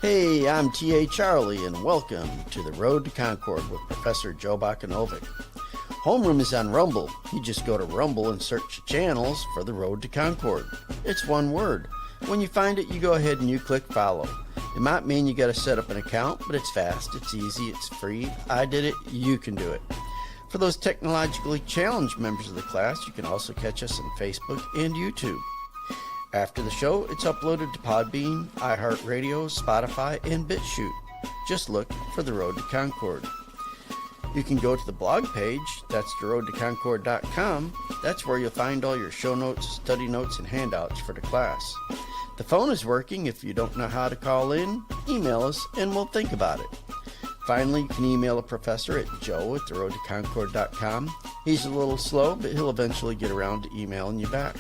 Hey, I'm T.A. Charlie, and welcome to The Road to Concord with Professor Joe Bakanovic. Homeroom is on Rumble. You just go to Rumble and search the channels for The Road to Concord. It's one word. When you find it, you go ahead and you click follow. It might mean you got to set up an account, but it's fast, it's easy, it's free. I did it, you can do it. For those technologically challenged members of the class, you can also catch us on Facebook and YouTube. After the show, it's uploaded to Podbean, iHeartRadio, Spotify, and BitChute. Just look for The Road to Concord. You can go to the blog page, that's theroadtoconcord.com. That's where you'll find all your show notes, study notes, and handouts for the class. The phone is working. If you don't know how to call in, email us and we'll think about it. Finally, you can email a professor at joe@theroadtoconcord.com. He's a little slow, but he'll eventually get around to emailing you back.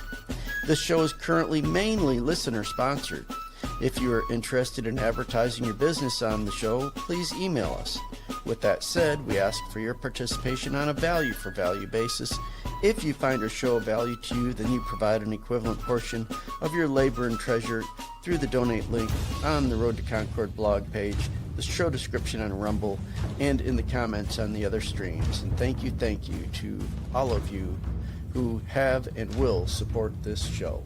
This show is currently mainly listener-sponsored. If you are interested in advertising your business on the show, please email us. With that said, we ask for your participation on a value-for-value basis. If you find our show of value to you, then you provide an equivalent portion of your labor and treasure through the donate link on the Road to Concord blog page, the show description on Rumble, and in the comments on the other streams. And thank you to all of you who have and will support this show.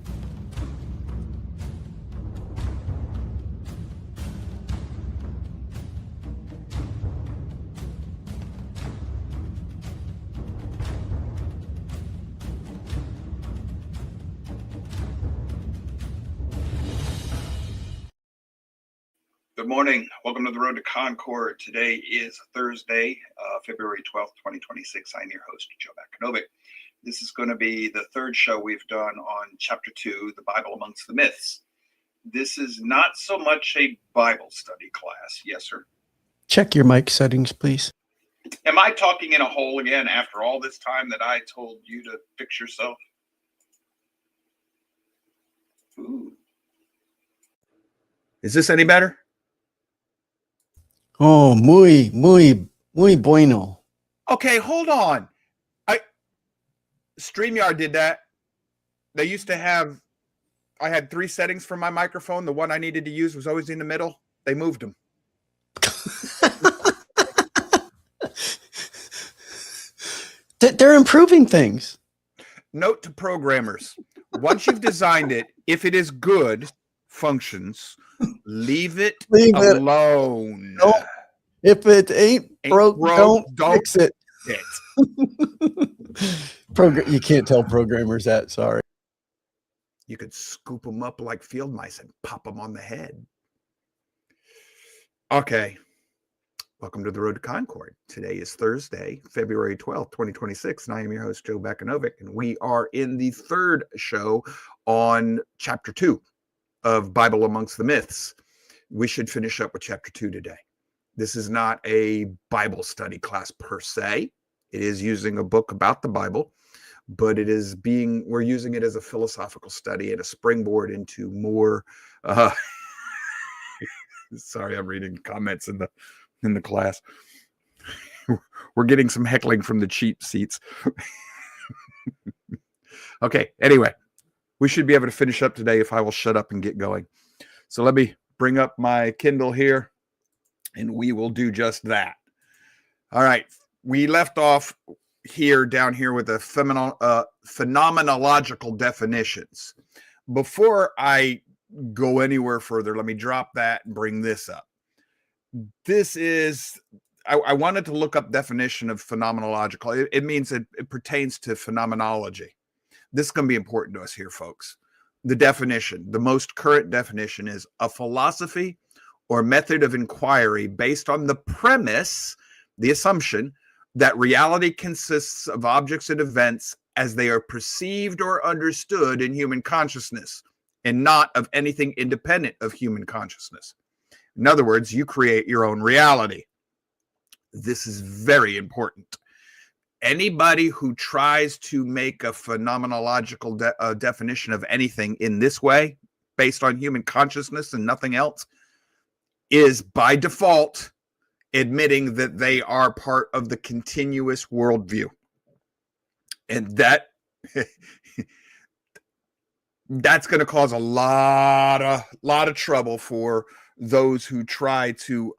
Good morning. Welcome to the Road to Concord. Today is Thursday, February 12th, 2026. I'm your host, Joe Bakanovic. This is going to be the third show we've done on Chapter 2, The Bible Amongst the Myths. This is not so much a Bible study class. Yes, sir? Check your mic settings, please. Am I talking in a hole again after all this time that I told you to fix yourself? Ooh. Is this any better? Oh, muy bueno. Okay, hold on. StreamYard did that. They used to have, I had 3 settings for my microphone. The one I needed to use was always in the middle. They moved them. They're improving things. Note to programmers. Once you've designed it, if it is good, functions, leave it alone. Nope. If it ain't broke, don't fix it. You can't tell programmers that, sorry. You could scoop them up like field mice and pop them on the head. Okay. Welcome to the Road to Concord. Today is Thursday, February 12th, 2026, and I am your host, Joe Bakanovic, and we are in the third show on Chapter 2 of Bible Amongst the Myths. We should finish up with Chapter 2 today. This is not a Bible study class per se. It is using a book about the Bible, but we're using it as a philosophical study and a springboard into more, sorry, I'm reading comments in the class. We're getting some heckling from the cheap seats. Okay, anyway, we should be able to finish up today if I will shut up and get going. So let me bring up my Kindle here, and we will do just that. All right, we left off down here with the phenomenological definitions. Before I go anywhere further, let me drop that and bring this up. I wanted to look up definition of phenomenological. It means it pertains to phenomenology. This is going to be important to us here, folks. The definition, the most current definition, is a philosophy or method of inquiry based on the premise, the assumption, that reality consists of objects and events as they are perceived or understood in human consciousness, and not of anything independent of human consciousness. In other words, you create your own reality. This is very important. Anybody who tries to make a phenomenological definition of anything in this way, based on human consciousness and nothing else, is by default admitting that they are part of the continuous worldview. And that's going to cause a lot of trouble for those who try to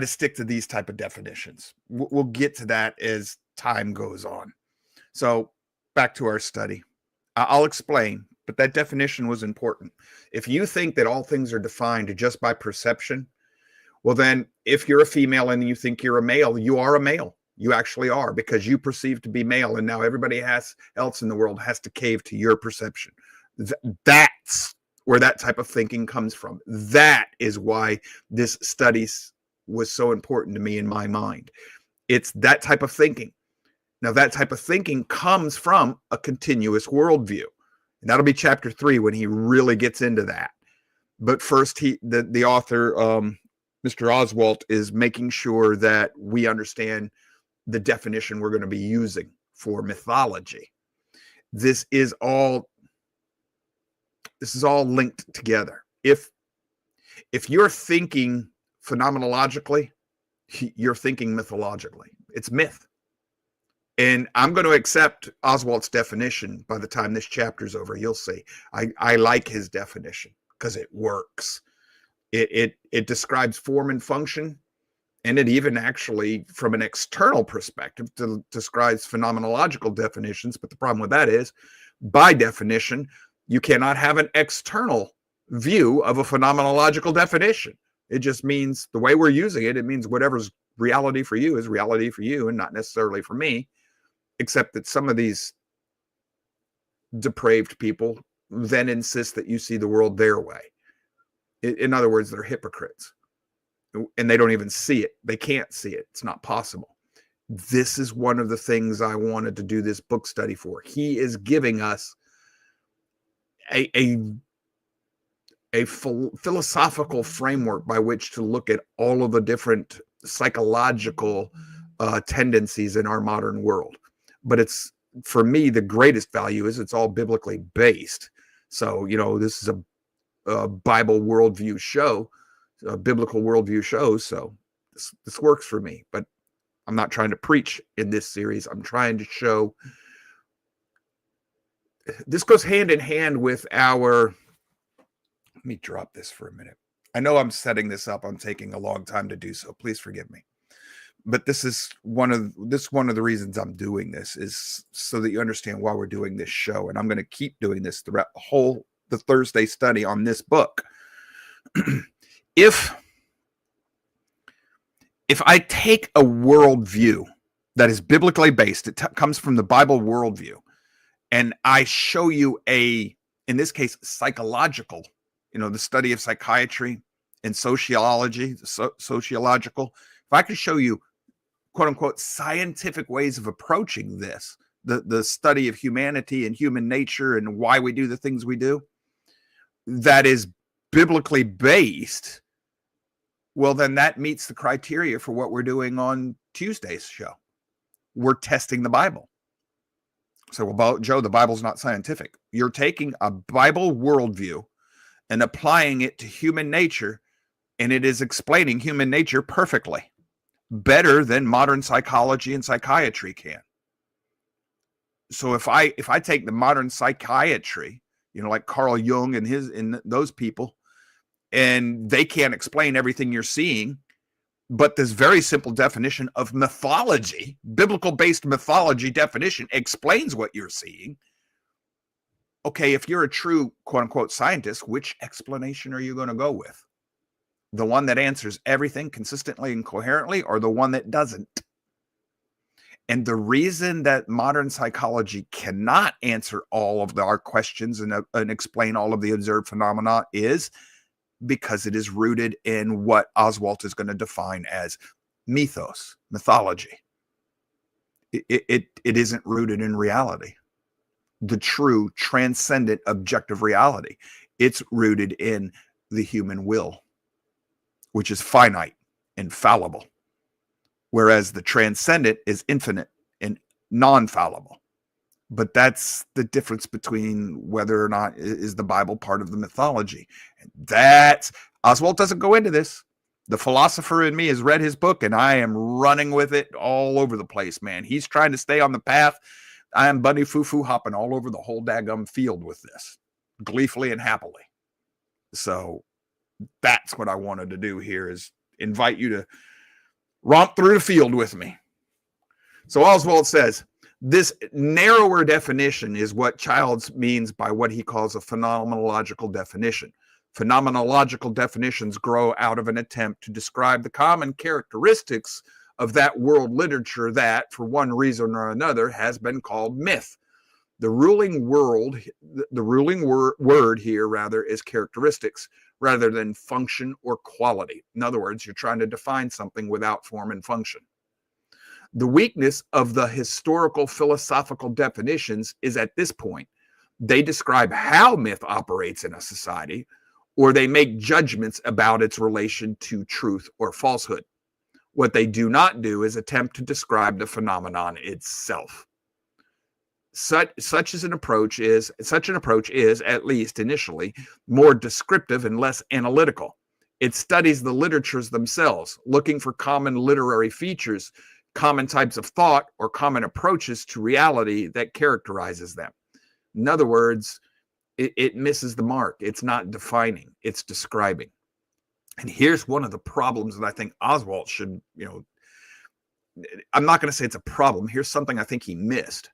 stick to these type of definitions. We'll get to that as time goes on. So back to our study. I'll explain, but that definition was important. If you think that all things are defined just by perception, well, then if you're a female and you think you're a male, you are a male. You actually are, because you perceive to be male, and now everybody else in the world has to cave to your perception. That's where that type of thinking comes from. That is why this study was so important to me in my mind. It's that type of thinking. Now, that type of thinking comes from a continuous worldview. And that'll be chapter 3 when he really gets into that. But first, the author, Mr. Oswalt, is making sure that we understand the definition we're going to be using for mythology. This is all linked together. If you're thinking phenomenologically, you're thinking mythologically. It's myth. And I'm going to accept Oswalt's definition by the time this chapter's over. You'll see. I like his definition because it works. It describes form and function, and it even actually, from an external perspective, describes phenomenological definitions. But the problem with that is, by definition, you cannot have an external view of a phenomenological definition. It just means the way we're using it, it means whatever's reality for you is reality for you and not necessarily for me, except that some of these depraved people then insist that you see the world their way. In other words, they're hypocrites, and they don't even see it. They can't see it. It's not possible. This is one of the things I wanted to do this book study for. He is giving us a philosophical framework by which to look at all of the different psychological tendencies in our modern world. But it's, for me, the greatest value is it's all biblically based. So, this is a Bible worldview show, a biblical worldview show. So this works for me, but I'm not trying to preach in this series. I'm trying to show this goes hand in hand with our, let me drop this for a minute. I know I'm setting this up. I'm taking a long time to do so. Please forgive me. But this is one of the reasons I'm doing this, is so that you understand why we're doing this show. And I'm going to keep doing this throughout the Thursday study on this book. If I take a worldview that is biblically based, it comes from the Bible worldview, and I show you in this case, psychological, the study of psychiatry and sociology, sociological. If I could show you, quote unquote, scientific ways of approaching this, the study of humanity and human nature and why we do the things we do, that is biblically based, well, then that meets the criteria for what we're doing on Tuesday's show. We're testing the Bible. So, well, Joe, the Bible's not scientific. You're taking a Bible worldview and applying it to human nature, and it is explaining human nature perfectly, better than modern psychology and psychiatry can. So if I take the modern psychiatry, like Carl Jung and those people, and they can't explain everything you're seeing, but this very simple definition of mythology, biblical-based mythology definition, explains what you're seeing. Okay, if you're a true, quote-unquote, scientist, which explanation are you going to go with? The one that answers everything consistently and coherently, or the one that doesn't? And the reason that modern psychology cannot answer all of our questions and explain all of the observed phenomena is because it is rooted in what Oswalt is going to define as mythos, mythology. It isn't rooted in reality, the true, transcendent, objective reality. It's rooted in the human will, which is finite and fallible, whereas the transcendent is infinite and non-fallible. But that's the difference between whether or not is the Bible part of the mythology. And Oswalt doesn't go into this. The philosopher in me has read his book, and I am running with it all over the place, man. He's trying to stay on the path. I am bunny foo-foo hopping all over the whole daggum field with this, gleefully and happily. So that's what I wanted to do here, is invite you to romp through the field with me. So Oswald says, this narrower definition is what Childs means by what he calls a phenomenological definition. Phenomenological definitions grow out of an attempt to describe the common characteristics of that world literature that, for one reason or another, has been called myth. The ruling word here, rather, is characteristics rather than function or quality. In other words, you're trying to define something without form and function. The weakness of the historical philosophical definitions is at this point, they describe how myth operates in a society, or they make judgments about its relation to truth or falsehood. What they do not do is attempt to describe the phenomenon itself. Such an approach is, at least initially, more descriptive and less analytical. It studies the literatures themselves, looking for common literary features, common types of thought, or common approaches to reality that characterizes them. In other words, it misses the mark. It's not defining, it's describing. And here's one of the problems that I think Oswald should, I'm not going to say it's a problem. Here's something I think he missed.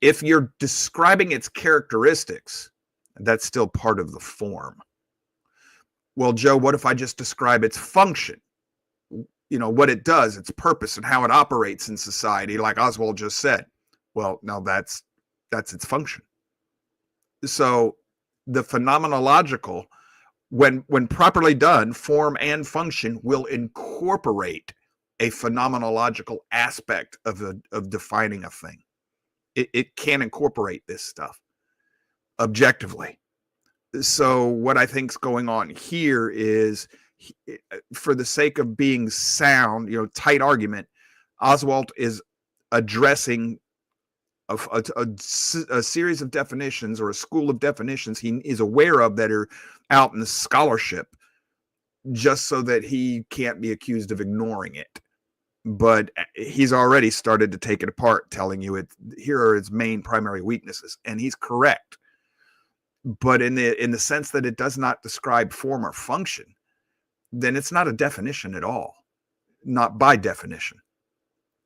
If you're describing its characteristics, that's still part of the form. Well, Joe, what if I just describe its function? What it does, its purpose, and how it operates in society, like Oswald just said. Well, no, that's its function. So the phenomenological, when properly done, form and function will incorporate a phenomenological aspect of defining a thing. It can incorporate this stuff objectively. So what I think's going on here is, for the sake of being sound, tight argument, Oswald is addressing a series of definitions, or a school of definitions he is aware of that are out in the scholarship, just so that he can't be accused of ignoring it. But he's already started to take it apart, telling you here are its main primary weaknesses, and he's correct. But in the sense that it does not describe form or function, then it's not a definition at all, not by definition.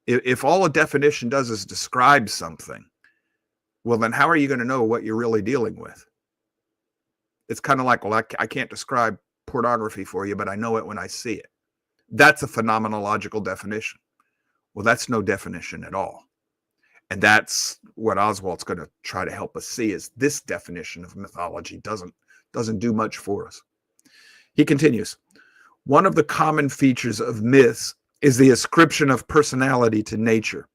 If all a definition does is describe something, well, then how are you going to know what you're really dealing with? It's kind of like, well, I can't describe pornography for you, but I know it when I see it. That's a phenomenological definition. Well, that's no definition at all. And that's what Oswald's going to try to help us see, is this definition of mythology doesn't do much for us. He continues, one of the common features of myths is the ascription of personality to nature.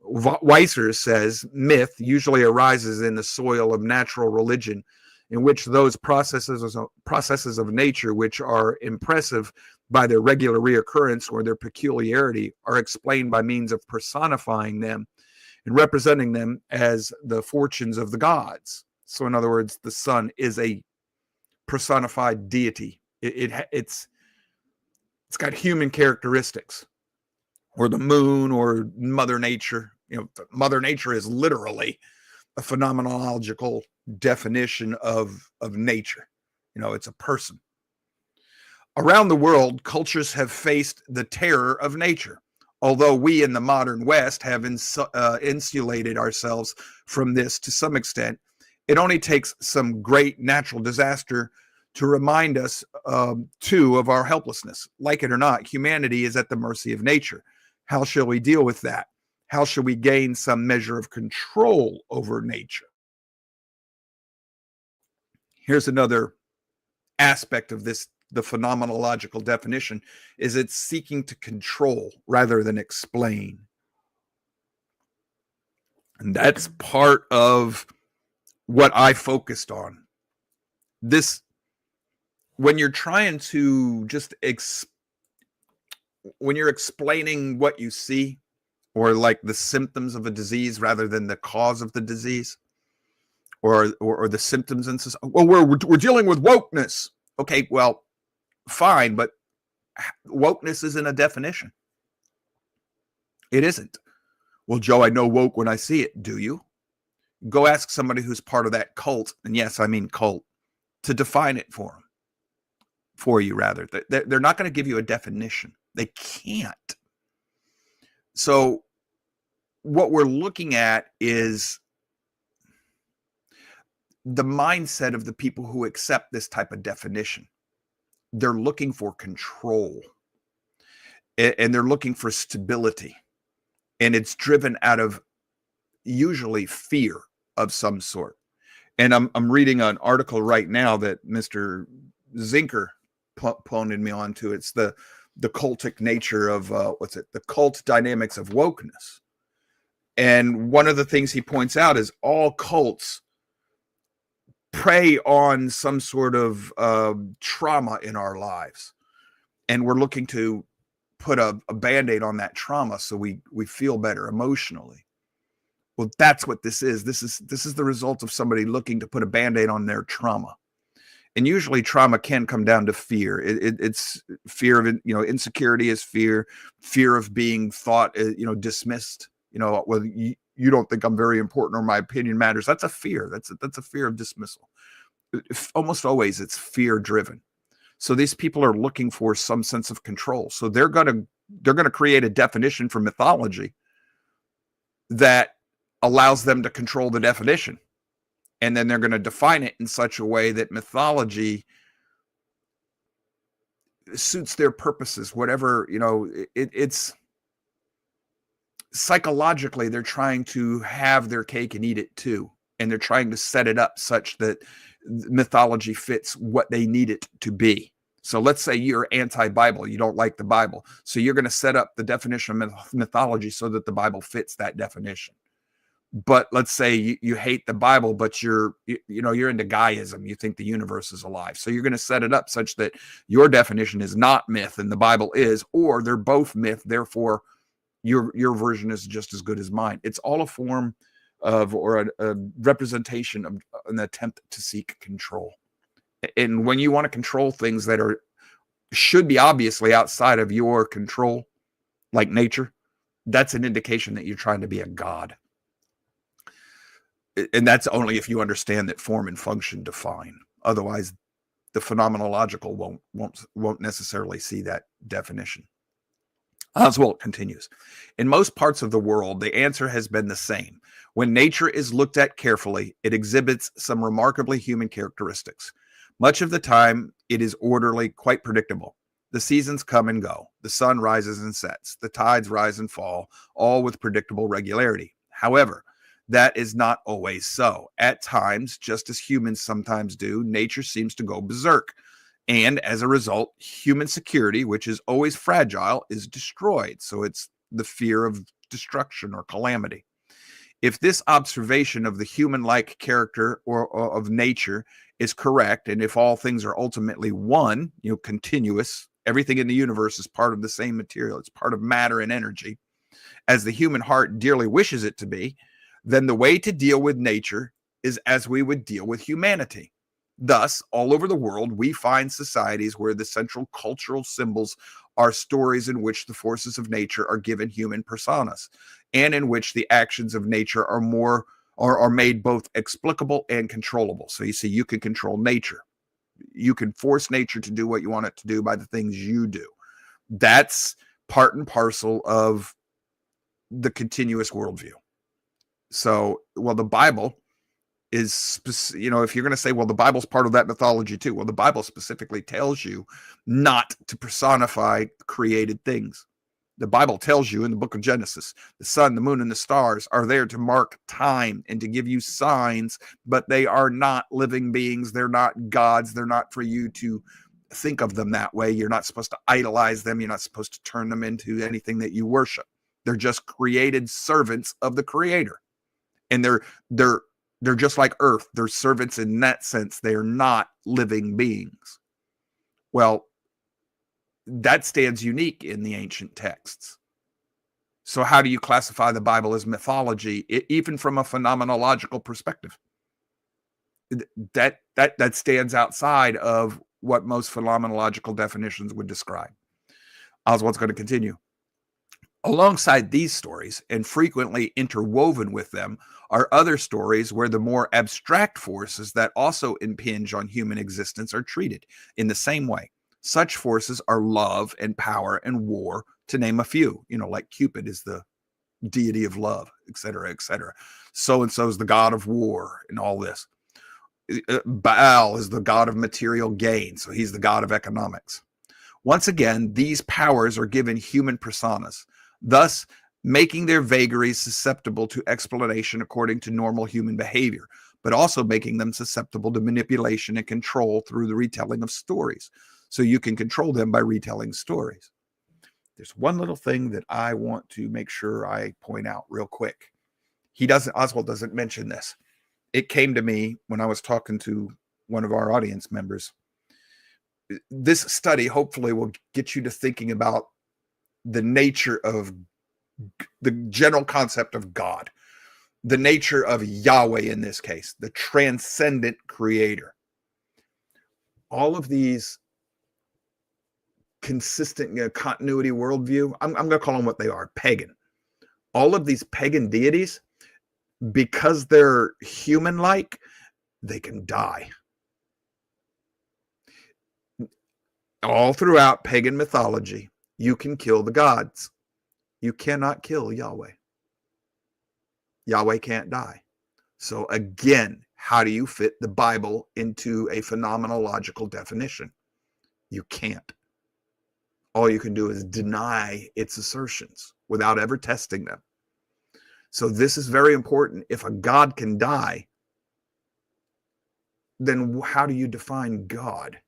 Weiser says myth usually arises in the soil of natural religion, in which those processes of nature which are impressive by their regular reoccurrence or their peculiarity are explained by means of personifying them and representing them as the fortunes of the gods. So in other words, the sun is a personified deity. It's got human characteristics, or the moon, or Mother Nature. Mother Nature is literally a phenomenological definition of nature. It's a person. Around the world, cultures have faced the terror of nature. Although we in the modern West have insulated ourselves from this to some extent, it only takes some great natural disaster to remind us, too, of our helplessness. Like it or not, humanity is at the mercy of nature. How shall we deal with that? How shall we gain some measure of control over nature? Here's another aspect of this. The phenomenological definition is it's seeking to control rather than explain. And that's part of what I focused on. This, when you're trying to just when you're explaining what you see, or like the symptoms of a disease rather than the cause of the disease, or the symptoms in society. Well, we're dealing with wokeness. Okay, well, fine, but wokeness isn't a definition. It isn't. Well, Joe, I know woke when I see it. Do you? Go ask somebody who's part of that cult, and yes, I mean cult, to define it for you rather. They're not going to give you a definition. They can't. So what we're looking at is the mindset of the people who accept this type of definition. They're looking for control, and they're looking for stability, and it's driven out of usually fear of some sort. And I'm reading an article right now that Mr. Zinker pointed me onto. It's the cultic nature of the cult dynamics of wokeness. And one of the things he points out is all cults prey on some sort of trauma in our lives, and we're looking to put a band-aid on that trauma so we feel better emotionally. Well, that's what this is. This is the result of somebody looking to put a band-aid on their trauma. And usually trauma can come down to fear. It's fear of, insecurity is fear of being thought, dismissed. Well, you don't think I'm very important or my opinion matters. That's a fear. That's a fear of dismissal. Almost always it's fear driven. So these people are looking for some sense of control. So they're going to create a definition for mythology that allows them to control the definition. And then they're going to define it in such a way that mythology suits their purposes, whatever, it's psychologically, they're trying to have their cake and eat it too. And they're trying to set it up such that mythology fits what they need it to be. So let's say you're anti-Bible, you don't like the Bible. So you're going to set up the definition of mythology so that the Bible fits that definition. But let's say you hate the Bible, but you're into Gaiaism. You think the universe is alive. So you're going to set it up such that your definition is not myth and the Bible is, or they're both myth. Therefore, your version is just as good as mine. It's all a form of, or a representation of an attempt to seek control. And when you want to control things that should be obviously outside of your control, like nature, that's an indication that you're trying to be a god. And that's only if you understand that form and function define. Otherwise, the phenomenological won't necessarily see that definition. Oswald continues. In most parts of the world, the answer has been the same. When nature is looked at carefully, it exhibits some remarkably human characteristics. Much of the time, it is orderly, quite predictable. The seasons come and go. The sun rises and sets. The tides rise and fall, all with predictable regularity. However, that is not always so. At times, just as humans sometimes do, nature seems to go berserk. And as a result, human security, which is always fragile, is destroyed. So it's the fear of destruction or calamity. If this observation of the human-like character or of nature is correct, and if all things are ultimately one, continuous, everything in the universe is part of the same material, it's part of matter and energy, as the human heart dearly wishes it to be, then the way to deal with nature is as we would deal with humanity. Thus, all over the world, we find societies where the central cultural symbols are stories in which the forces of nature are given human personas, and in which the actions of nature are made both explicable and controllable. So you see, you can control nature. You can force nature to do what you want it to do by the things you do. That's part and parcel of the continuous worldview. So, well, the Bible is, if you're going to say, well, the Bible's part of that mythology too. Well, the Bible specifically tells you not to personify created things. The Bible tells you in the book of Genesis, the sun, the moon, and the stars are there to mark time and to give you signs, but they are not living beings. They're not gods. They're not for you to think of them that way. You're not supposed to idolize them. You're not supposed to turn them into anything that you worship. They're just created servants of the Creator. And they're just like Earth. They're servants in that sense. They're not living beings. Well, that stands unique in the ancient texts. So how do you classify the Bible as mythology, even from a phenomenological perspective? That stands outside of what most phenomenological definitions would describe. Oswald's going to continue. Alongside these stories, and frequently interwoven with them, are other stories where the more abstract forces that also impinge on human existence are treated in the same way. Such forces are love and power and war, to name a few. Like Cupid is the deity of love, etc., etc. So and so is the god of war, and all this. Baal is the god of material gain, so he's the god of economics. Once again, these powers are given human personas, thus making their vagaries susceptible to explanation according to normal human behavior, but also making them susceptible to manipulation and control through the retelling of stories. So you can control them by retelling stories. There's one little thing that I want to make sure I point out real quick. Oswald doesn't mention this. It came to me when I was talking to one of our audience members. This study hopefully will get you to thinking about the nature of the general concept of God, the nature of Yahweh in this case, the transcendent creator. All of these consistent continuity worldview, I'm going to call them what they are, pagan. All of these pagan deities, because they're human-like, they can die. All throughout pagan mythology, you can kill the gods. You cannot kill Yahweh. Yahweh can't die. So again, how do you fit the Bible into a phenomenological definition? You can't. All you can do is deny its assertions without ever testing them. So this is very important. If a God can die, then how do you define God?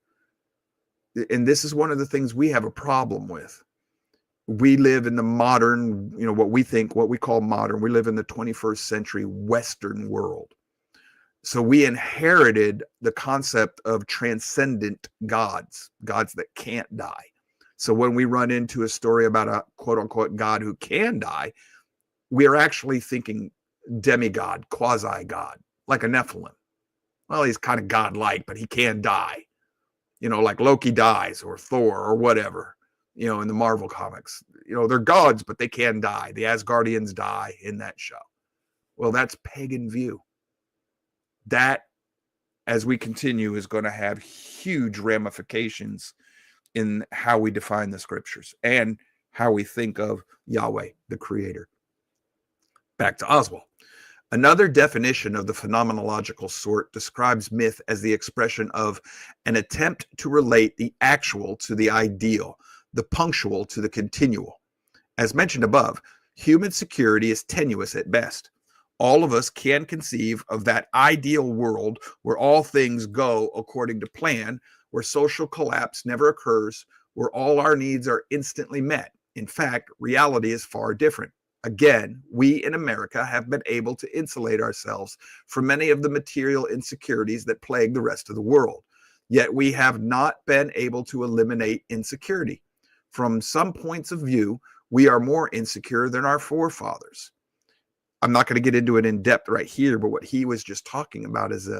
And this is one of the things we have a problem with. We live in the modern, what we call modern, we live in the 21st century Western world. So we inherited the concept of transcendent gods that can't die. So when we run into a story about a quote unquote God who can die, we are actually thinking demigod, quasi-god, like a Nephilim. Well, he's kind of godlike, but he can die. Like Loki dies, or Thor, or whatever, in the Marvel comics. They're gods, but they can die. The Asgardians die in that show. Well, that's pagan view. That, as we continue, is going to have huge ramifications in how we define the scriptures and how we think of Yahweh, the creator. Back to Oswald. Another definition of the phenomenological sort describes myth as the expression of an attempt to relate the actual to the ideal, the punctual to the continual. As mentioned above, human security is tenuous at best. All of us can conceive of that ideal world where all things go according to plan, where social collapse never occurs, where all our needs are instantly met. In fact, reality is far different. Again, we in America have been able to insulate ourselves from many of the material insecurities that plague the rest of the world. Yet we have not been able to eliminate insecurity. From some points of view, we are more insecure than our forefathers. I'm not going to get into it in depth right here, but what he was just talking about is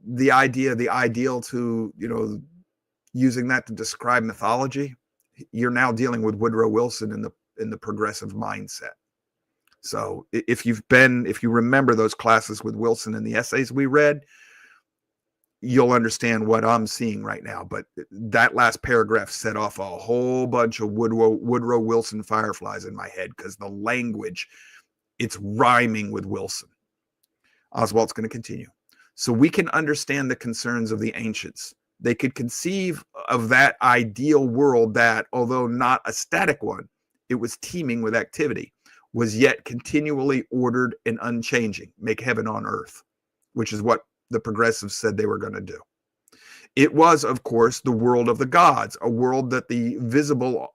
the ideal to, using that to describe mythology. You're now dealing with Woodrow Wilson in the progressive mindset. So if you remember those classes with Wilson and the essays we read, you'll understand what I'm seeing right now. But that last paragraph set off a whole bunch of Woodrow Wilson fireflies in my head, because the language, it's rhyming with Wilson. Oswald's going to continue. So we can understand the concerns of the ancients. They could conceive of that ideal world that, although not a static one, it was teeming with activity, was yet continually ordered and unchanging, make heaven on earth, which is what the progressives said they were going to do. It was, of course, the world of the gods, a world that the visible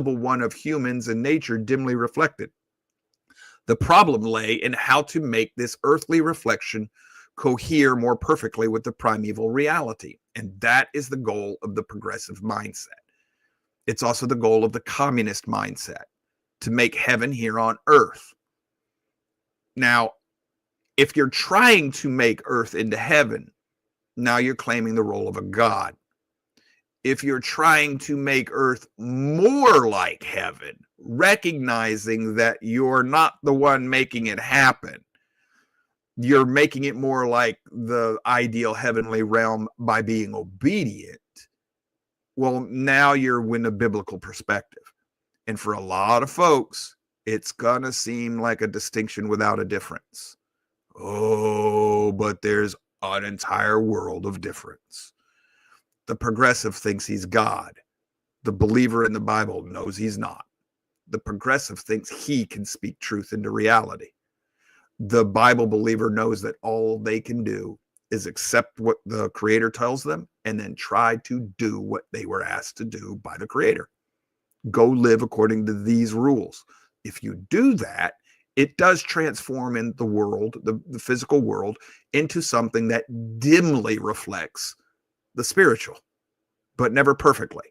one of humans and nature dimly reflected. The problem lay in how to make this earthly reflection cohere more perfectly with the primeval reality, and that is the goal of the progressive mindset. It's also the goal of the communist mindset, to make heaven here on earth. Now, if you're trying to make earth into heaven, now you're claiming the role of a god. if you're trying to make earth more like heaven, recognizing that you're not the one making it happen, you're making it more like the ideal heavenly realm by being obedient, well, now you're in a biblical perspective. And for a lot of folks, it's going to seem like a distinction without a difference. Oh, but there's an entire world of difference. The progressive thinks he's God. The believer in the Bible knows he's not. The progressive thinks he can speak truth into reality. The Bible believer knows that all they can do is accept what the Creator tells them and then try to do what they were asked to do by the Creator. Go live according to these rules. If you do that, it does transform in the world, the physical world, into something that dimly reflects the spiritual, but never perfectly.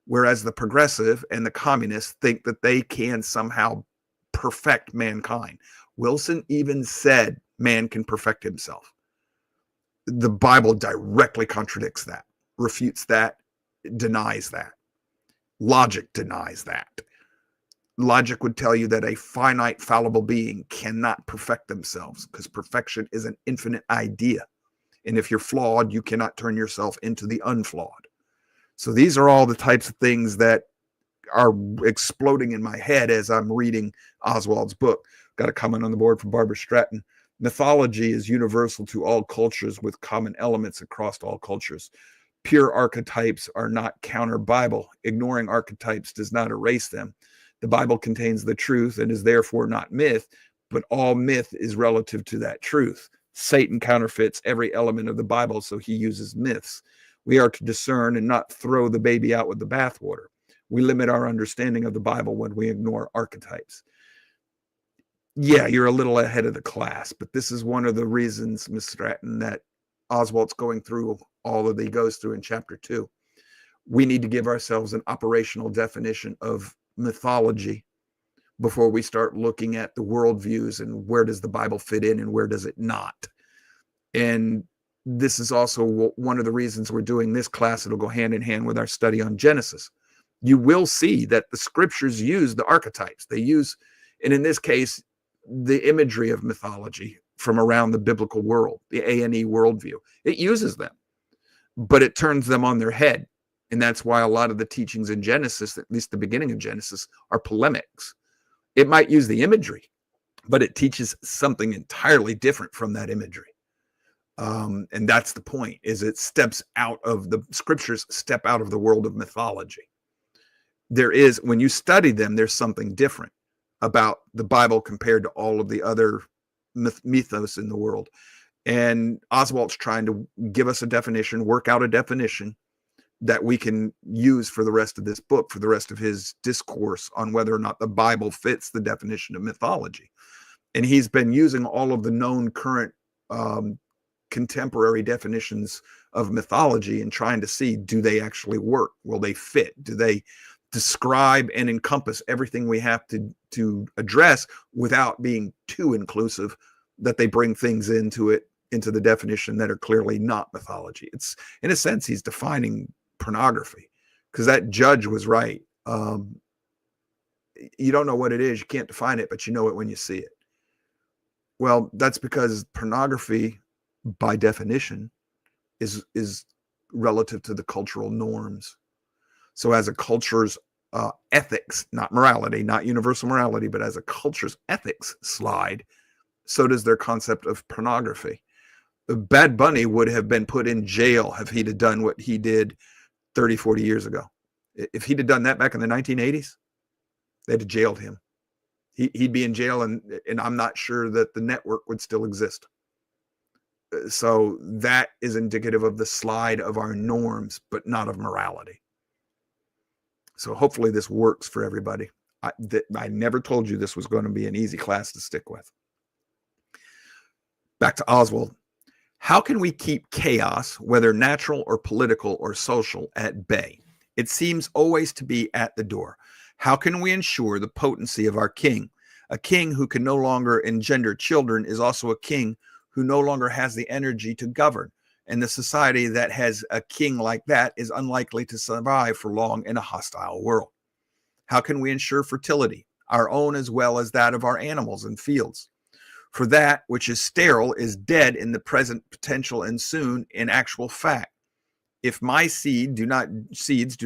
Whereas the progressive and the communists think that they can somehow perfect mankind. Wilson even said man can perfect himself. The Bible directly contradicts that, refutes that, denies that. Logic denies that. Logic would tell you that a finite, fallible being cannot perfect themselves because perfection is an infinite idea. And if you're flawed, you cannot turn yourself into the unflawed. So these are all the types of things that are exploding in my head as I'm reading Oswald's book. Got a comment on the board from Barbara Stratton. Mythology is universal to all cultures with common elements across all cultures. Pure archetypes are not counter-Bible. Ignoring archetypes does not erase them. The Bible contains the truth and is therefore not myth, but all myth is relative to that truth. Satan counterfeits every element of the Bible, so he uses myths. We are to discern and not throw the baby out with the bathwater. We limit our understanding of the Bible when we ignore archetypes. Yeah, you're a little ahead of the class, but this is one of the reasons, Ms. Stratton, that Oswald's going through all that he goes through in chapter 2. We need to give ourselves an operational definition of mythology before we start looking at the worldviews and where does the Bible fit in and where does it not. And this is also one of the reasons we're doing this class. It'll go hand in hand with our study on Genesis. You will see that the scriptures use the archetypes. They use, and in this case, the imagery of mythology from around the biblical world, the A&E worldview. It uses them, but it turns them on their head. And that's why a lot of the teachings in Genesis, at least the beginning of Genesis, are polemics. It might use the imagery, but it teaches something entirely different from that imagery. And that's the point, is it steps out of the scriptures, step out of the world of mythology. There is, when you study them, there's something different about the Bible compared to all of the other mythos in the world. And Oswald's trying to give us a definition, work out a definition that we can use for the rest of this book, for the rest of his discourse on whether or not the Bible fits the definition of mythology. And he's been using all of the known current contemporary definitions of mythology and trying to see, do they actually work? Will they fit? Do they describe and encompass everything we have to address without being too inclusive, that they bring things into the definition that are clearly not mythology? It's, in a sense, he's defining pornography, because that judge was right. You don't know what it is, you can't define it, but you know it when you see it. Well, that's because pornography, by definition, is relative to the cultural norms. So as a culture's ethics, not morality, not universal morality, but as a culture's ethics slide, so does their concept of pornography. Bad Bunny would have been put in jail if he'd have done what he did 30, 40 years ago. If he'd have done that back in the 1980s, they'd have jailed him. He'd be in jail, and I'm not sure that the network would still exist. So that is indicative of the slide of our norms, but not of morality. So hopefully this works for everybody. I never told you this was going to be an easy class to stick with. Back to Oswald. How can we keep chaos, whether natural or political or social, at bay? It seems always to be at the door. How can we ensure the potency of our king? A king who can no longer engender children is also a king who no longer has the energy to govern. And the society that has a king like that is unlikely to survive for long in a hostile world. How can we ensure fertility, our own as well as that of our animals and fields? For that which is sterile is dead in the present potential and soon in actual fact. If my seeds do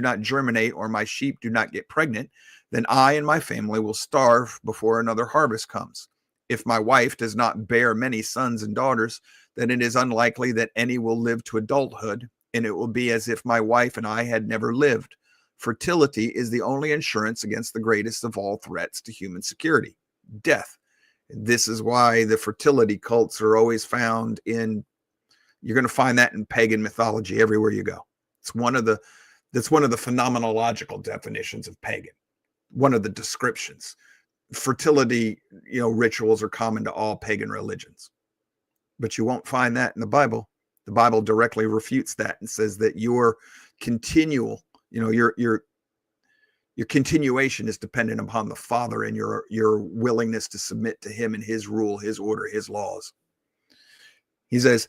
not germinate or my sheep do not get pregnant, then I and my family will starve before another harvest comes. If my wife does not bear many sons and daughters, then it is unlikely that any will live to adulthood, and it will be as if my wife and I had never lived. Fertility is the only insurance against the greatest of all threats to human security, death. This is why the fertility cults are always found in, you're going to find that in pagan mythology everywhere you go. That's one of the phenomenological definitions of pagan. One of the descriptions. Fertility, rituals are common to all pagan religions. But you won't find that in the Bible. The Bible directly refutes that and says that your continual, your continuation is dependent upon the Father and your willingness to submit to him and his rule, his order, his laws. He says,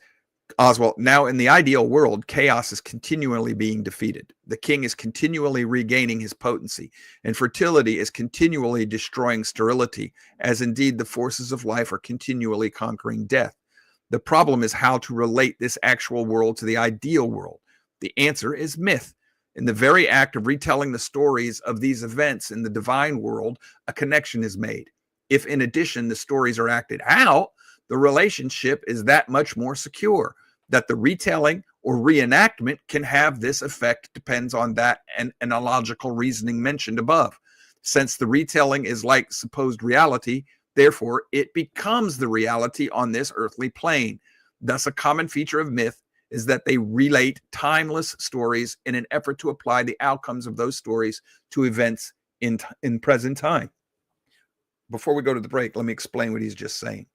Oswald, now in the ideal world, chaos is continually being defeated. The king is continually regaining his potency, and fertility is continually destroying sterility, as indeed the forces of life are continually conquering death. The problem is how to relate this actual world to the ideal world. The answer is myth. In the very act of retelling the stories of these events in the divine world, a connection is made. If in addition the stories are acted out, the relationship is that much more secure. That the retelling or reenactment can have this effect depends on that and analogical reasoning mentioned above. Since the retelling is like supposed reality, therefore it becomes the reality on this earthly plane. Thus, a common feature of myth is that they relate timeless stories in an effort to apply the outcomes of those stories to events in present time. Before we go to the break, let me explain what he's just saying.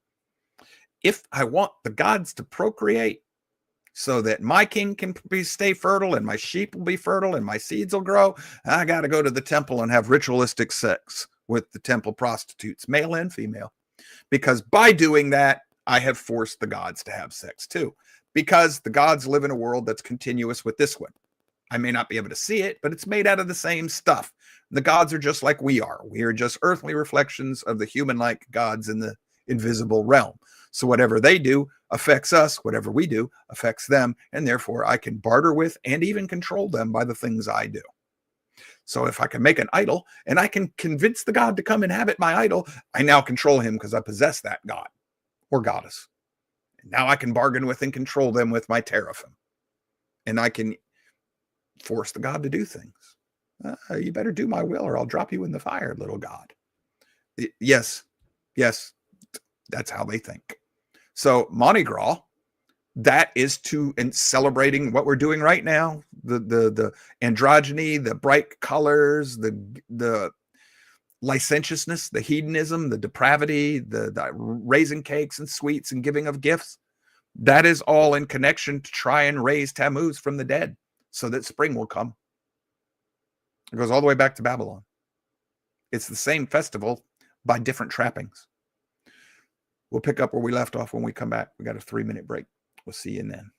If I want the gods to procreate so that my king can stay fertile and my sheep will be fertile and my seeds will grow, I got to go to the temple and have ritualistic sex with the temple prostitutes, male and female. Because by doing that, I have forced the gods to have sex too. Because the gods live in a world that's continuous with this one. I may not be able to see it, but it's made out of the same stuff. The gods are just like we are. We are just earthly reflections of the human-like gods in the invisible realm. So whatever they do affects us, whatever we do affects them, and therefore I can barter with and even control them by the things I do. So if I can make an idol and I can convince the god to come inhabit my idol, I now control him because I possess that god or goddess. And now I can bargain with and control them with my teraphim. And I can force the god to do things. You better do my will or I'll drop you in the fire, little god. Yes, that's how they think. So Mardi Gras, that is in celebrating what we're doing right now, the androgyny, the bright colors, the licentiousness, the hedonism, the depravity, the raising cakes and sweets and giving of gifts. That is all in connection to try and raise Tammuz from the dead so that spring will come. It goes all the way back to Babylon. It's the same festival by different trappings. We'll pick up where we left off when we come back. We got a 3-minute break. We'll see you then.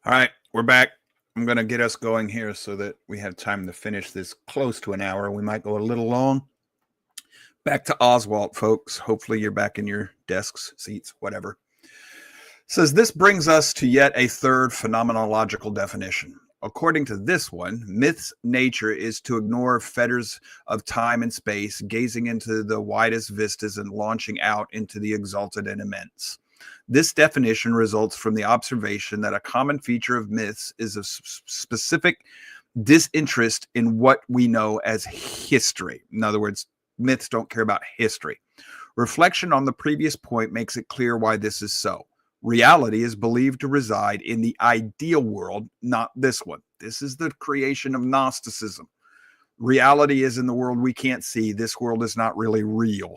All right, we're back. I'm going to get us going here so that we have time to finish this close to an hour. We might go a little long. Back to Oswald, folks. Hopefully you're back in your desks, seats, whatever. Says this brings us to yet a third phenomenological definition. According to this one, myth's nature is to ignore fetters of time and space, gazing into the widest vistas and launching out into the exalted and immense. This definition results from the observation that a common feature of myths is a specific disinterest in what we know as history. In other words, myths don't care about history. Reflection on the previous point makes it clear why this is so. Reality is believed to reside in the ideal world, not this one. This is the creation of Gnosticism. Reality is in the world we can't see. This world is not really real.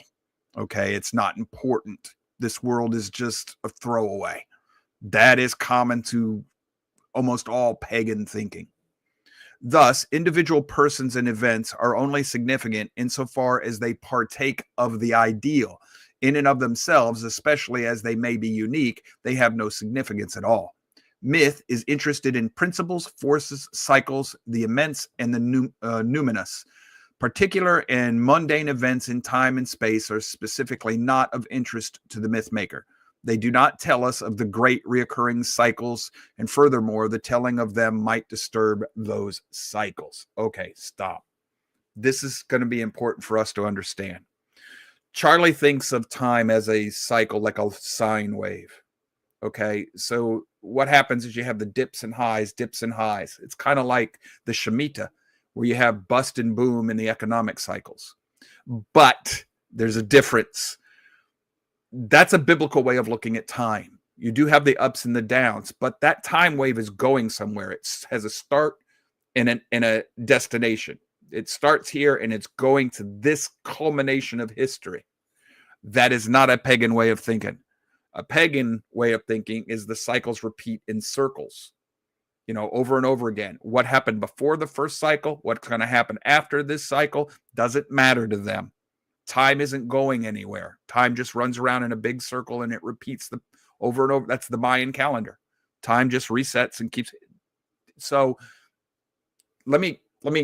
Okay, it's not important. This world is just a throwaway. That is common to almost all pagan thinking. Thus, individual persons and events are only significant insofar as they partake of the ideal. In and of themselves, especially as they may be unique, they have no significance at all. Myth is interested in principles, forces, cycles, the immense and the numinous. Particular and mundane events in time and space are specifically not of interest to the myth maker. They do not tell us of the great reoccurring cycles, and furthermore, the telling of them might disturb those cycles. Okay, stop. This is going to be important for us to understand. Charlie thinks of time as a cycle, like a sine wave. Okay, so what happens is you have the dips and highs, dips and highs. It's kind of like the Chpt, where you have bust and boom in the economic cycles. But there's a difference. That's a biblical way of looking at time. You do have the ups and the downs, but that time wave is going somewhere. It has a start and a destination. It starts here and it's going to this culmination of history. That is not a pagan way of thinking. A pagan way of thinking is the cycles repeat in circles, over and over again. What happened before the first cycle, what's going to happen after this cycle, doesn't matter to them. Time isn't going anywhere. Time just runs around in a big circle and it repeats over and over. That's the Mayan calendar. Time just resets and keeps. So let me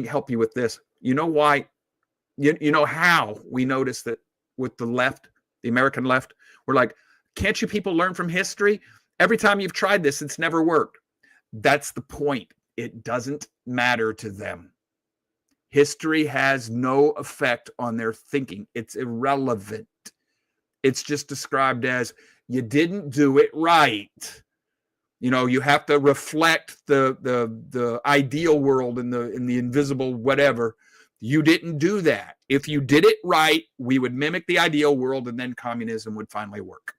help you with this. You know why? You know how we notice that with the left, the American left, we're like, can't you people learn from history? Every time you've tried this, it's never worked. That's the point. It doesn't matter to them. History has no effect on their thinking. It's irrelevant. It's just described as you didn't do it right. You have to reflect the ideal world in the invisible whatever. You didn't do that. If you did it right, we would mimic the ideal world and then communism would finally work.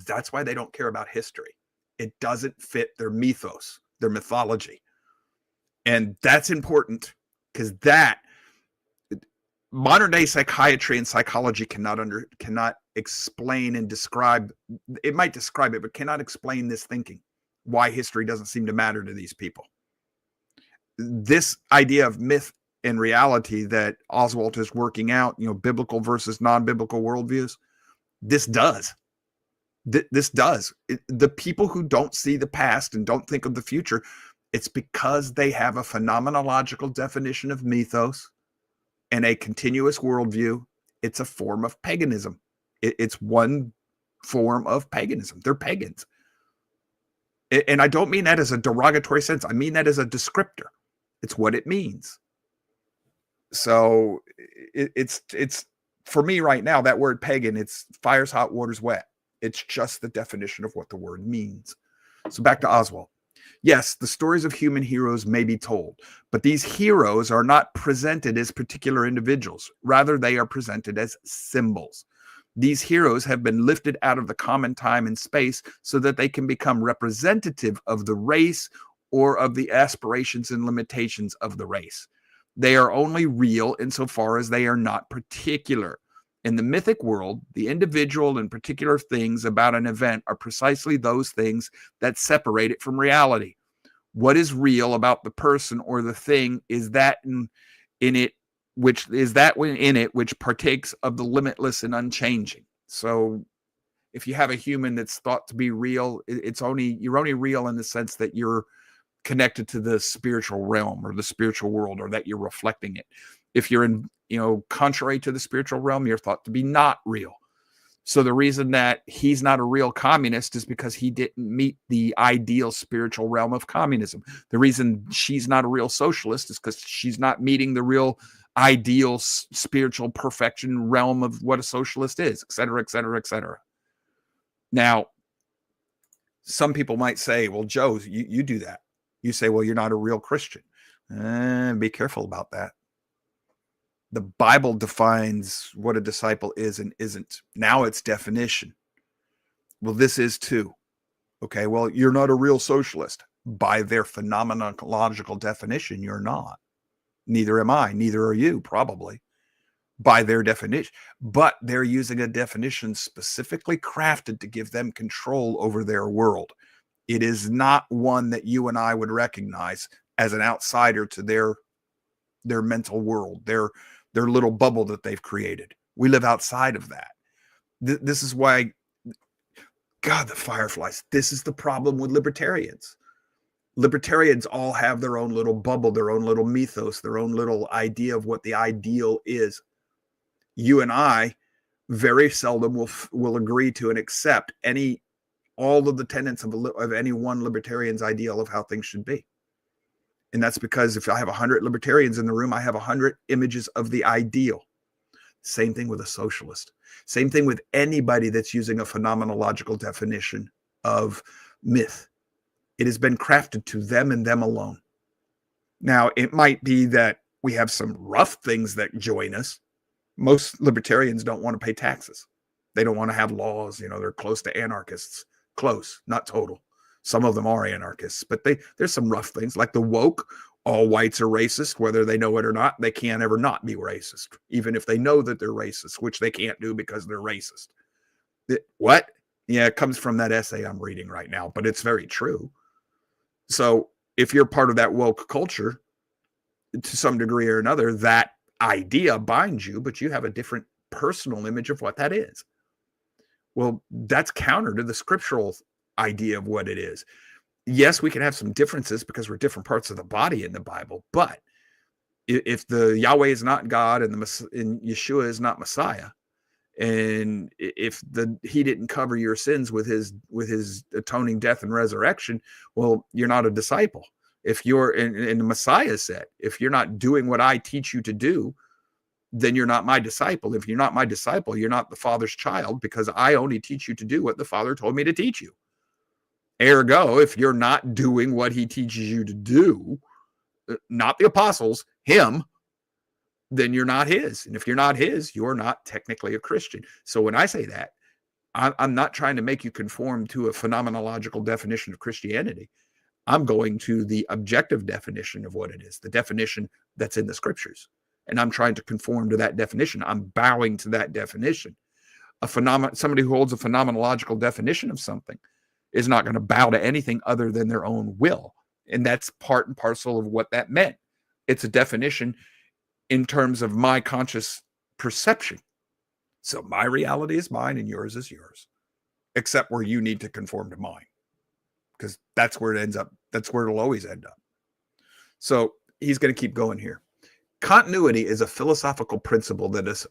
That's why they don't care about history. It doesn't fit their mythos, their mythology. And that's important because that modern day psychiatry and psychology cannot explain and describe. It might describe it, but cannot explain this thinking, why history doesn't seem to matter to these people. This idea of myth and reality that Oswald is working out, biblical versus non-biblical worldviews, this does. This does. The people who don't see the past and don't think of the future, it's because they have a phenomenological definition of mythos and a continuous worldview. It's a form of paganism. It's one form of paganism. They're pagans. And I don't mean that as a derogatory sense. I mean that as a descriptor. It's what it means. So it's for me right now, that word pagan, it's fire's hot, water's wet. It's just the definition of what the word means. So back to Oswald. Yes, the stories of human heroes may be told, but these heroes are not presented as particular individuals. Rather, they are presented as symbols. These heroes have been lifted out of the common time and space so that they can become representative of the race or of the aspirations and limitations of the race. They are only real insofar as they are not particular. In the mythic world, the individual and particular things about an event are precisely those things that separate it from reality. What is real about the person or the thing is that in it which partakes of the limitless and unchanging. So if you have a human that's thought to be real, you're only real in the sense that you're connected to the spiritual realm or the spiritual world, or that you're reflecting it. If you're in, contrary to the spiritual realm, you're thought to be not real. So the reason that he's not a real communist is because he didn't meet the ideal spiritual realm of communism. The reason she's not a real socialist is because she's not meeting the real ideal spiritual perfection realm of what a socialist is, et cetera, et cetera, et cetera. Now, some people might say, well, Joe, you do that. You say, well, you're not a real Christian. Be careful about that. The Bible defines what a disciple is and isn't. Now it's definition. Well, this is too. Okay, well, you're not a real socialist. By their phenomenological definition, you're not. Neither am I. Neither are you, probably, by their definition. But they're using a definition specifically crafted to give them control over their world. It is not one that you and I would recognize as an outsider to their mental world, their little bubble that they've created. We live outside of that. This is why, God, the fireflies. This is the problem with libertarians. Libertarians all have their own little bubble, their own little mythos, their own little idea of what the ideal is. You and I very seldom will agree to and accept all of the tenets of any one libertarian's ideal of how things should be. And that's because if I have 100 libertarians in the room, I have 100 images of the ideal. Same thing with a socialist. Same thing with anybody that's using a phenomenological definition of myth. It has been crafted to them and them alone. Now, it might be that we have some rough things that join us. Most libertarians don't want to pay taxes. They don't want to have laws. They're close to anarchists. Close, not total. Some of them are anarchists, but there's some rough things like the woke. All whites are racist, whether they know it or not. They can't ever not be racist, even if they know that they're racist, which they can't do because they're racist. What? Yeah, it comes from that essay I'm reading right now, but it's very true. So if you're part of that woke culture, to some degree or another, that idea binds you, but you have a different personal image of what that is. Well, that's counter to the scriptural idea of what it is. Yes, we can have some differences because we're different parts of the body in the Bible, but if the Yahweh is not God and Yeshua is not Messiah, and if he didn't cover your sins with his atoning death and resurrection, well, you're not a disciple. If you're and the Messiah said, if you're not doing what I teach you to do, then you're not my disciple. If you're not my disciple, you're not the Father's child, because I only teach you to do what the Father told me to teach you. Ergo, if you're not doing what he teaches you to do, not the apostles, him, then you're not his. And if you're not his, you're not technically a Christian. So when I say that, I'm not trying to make you conform to a phenomenological definition of Christianity. I'm going to the objective definition of what it is, the definition that's in the scriptures. And I'm trying to conform to that definition. I'm bowing to that definition. Somebody who holds a phenomenological definition of something is not going to bow to anything other than their own will. And that's part and parcel of what that meant. It's a definition in terms of my conscious perception. So my reality is mine and yours is yours, except where you need to conform to mine, because that's where it ends up. That's where it'll always end up. So he's going to keep going here. Continuity is a philosophical principle that is,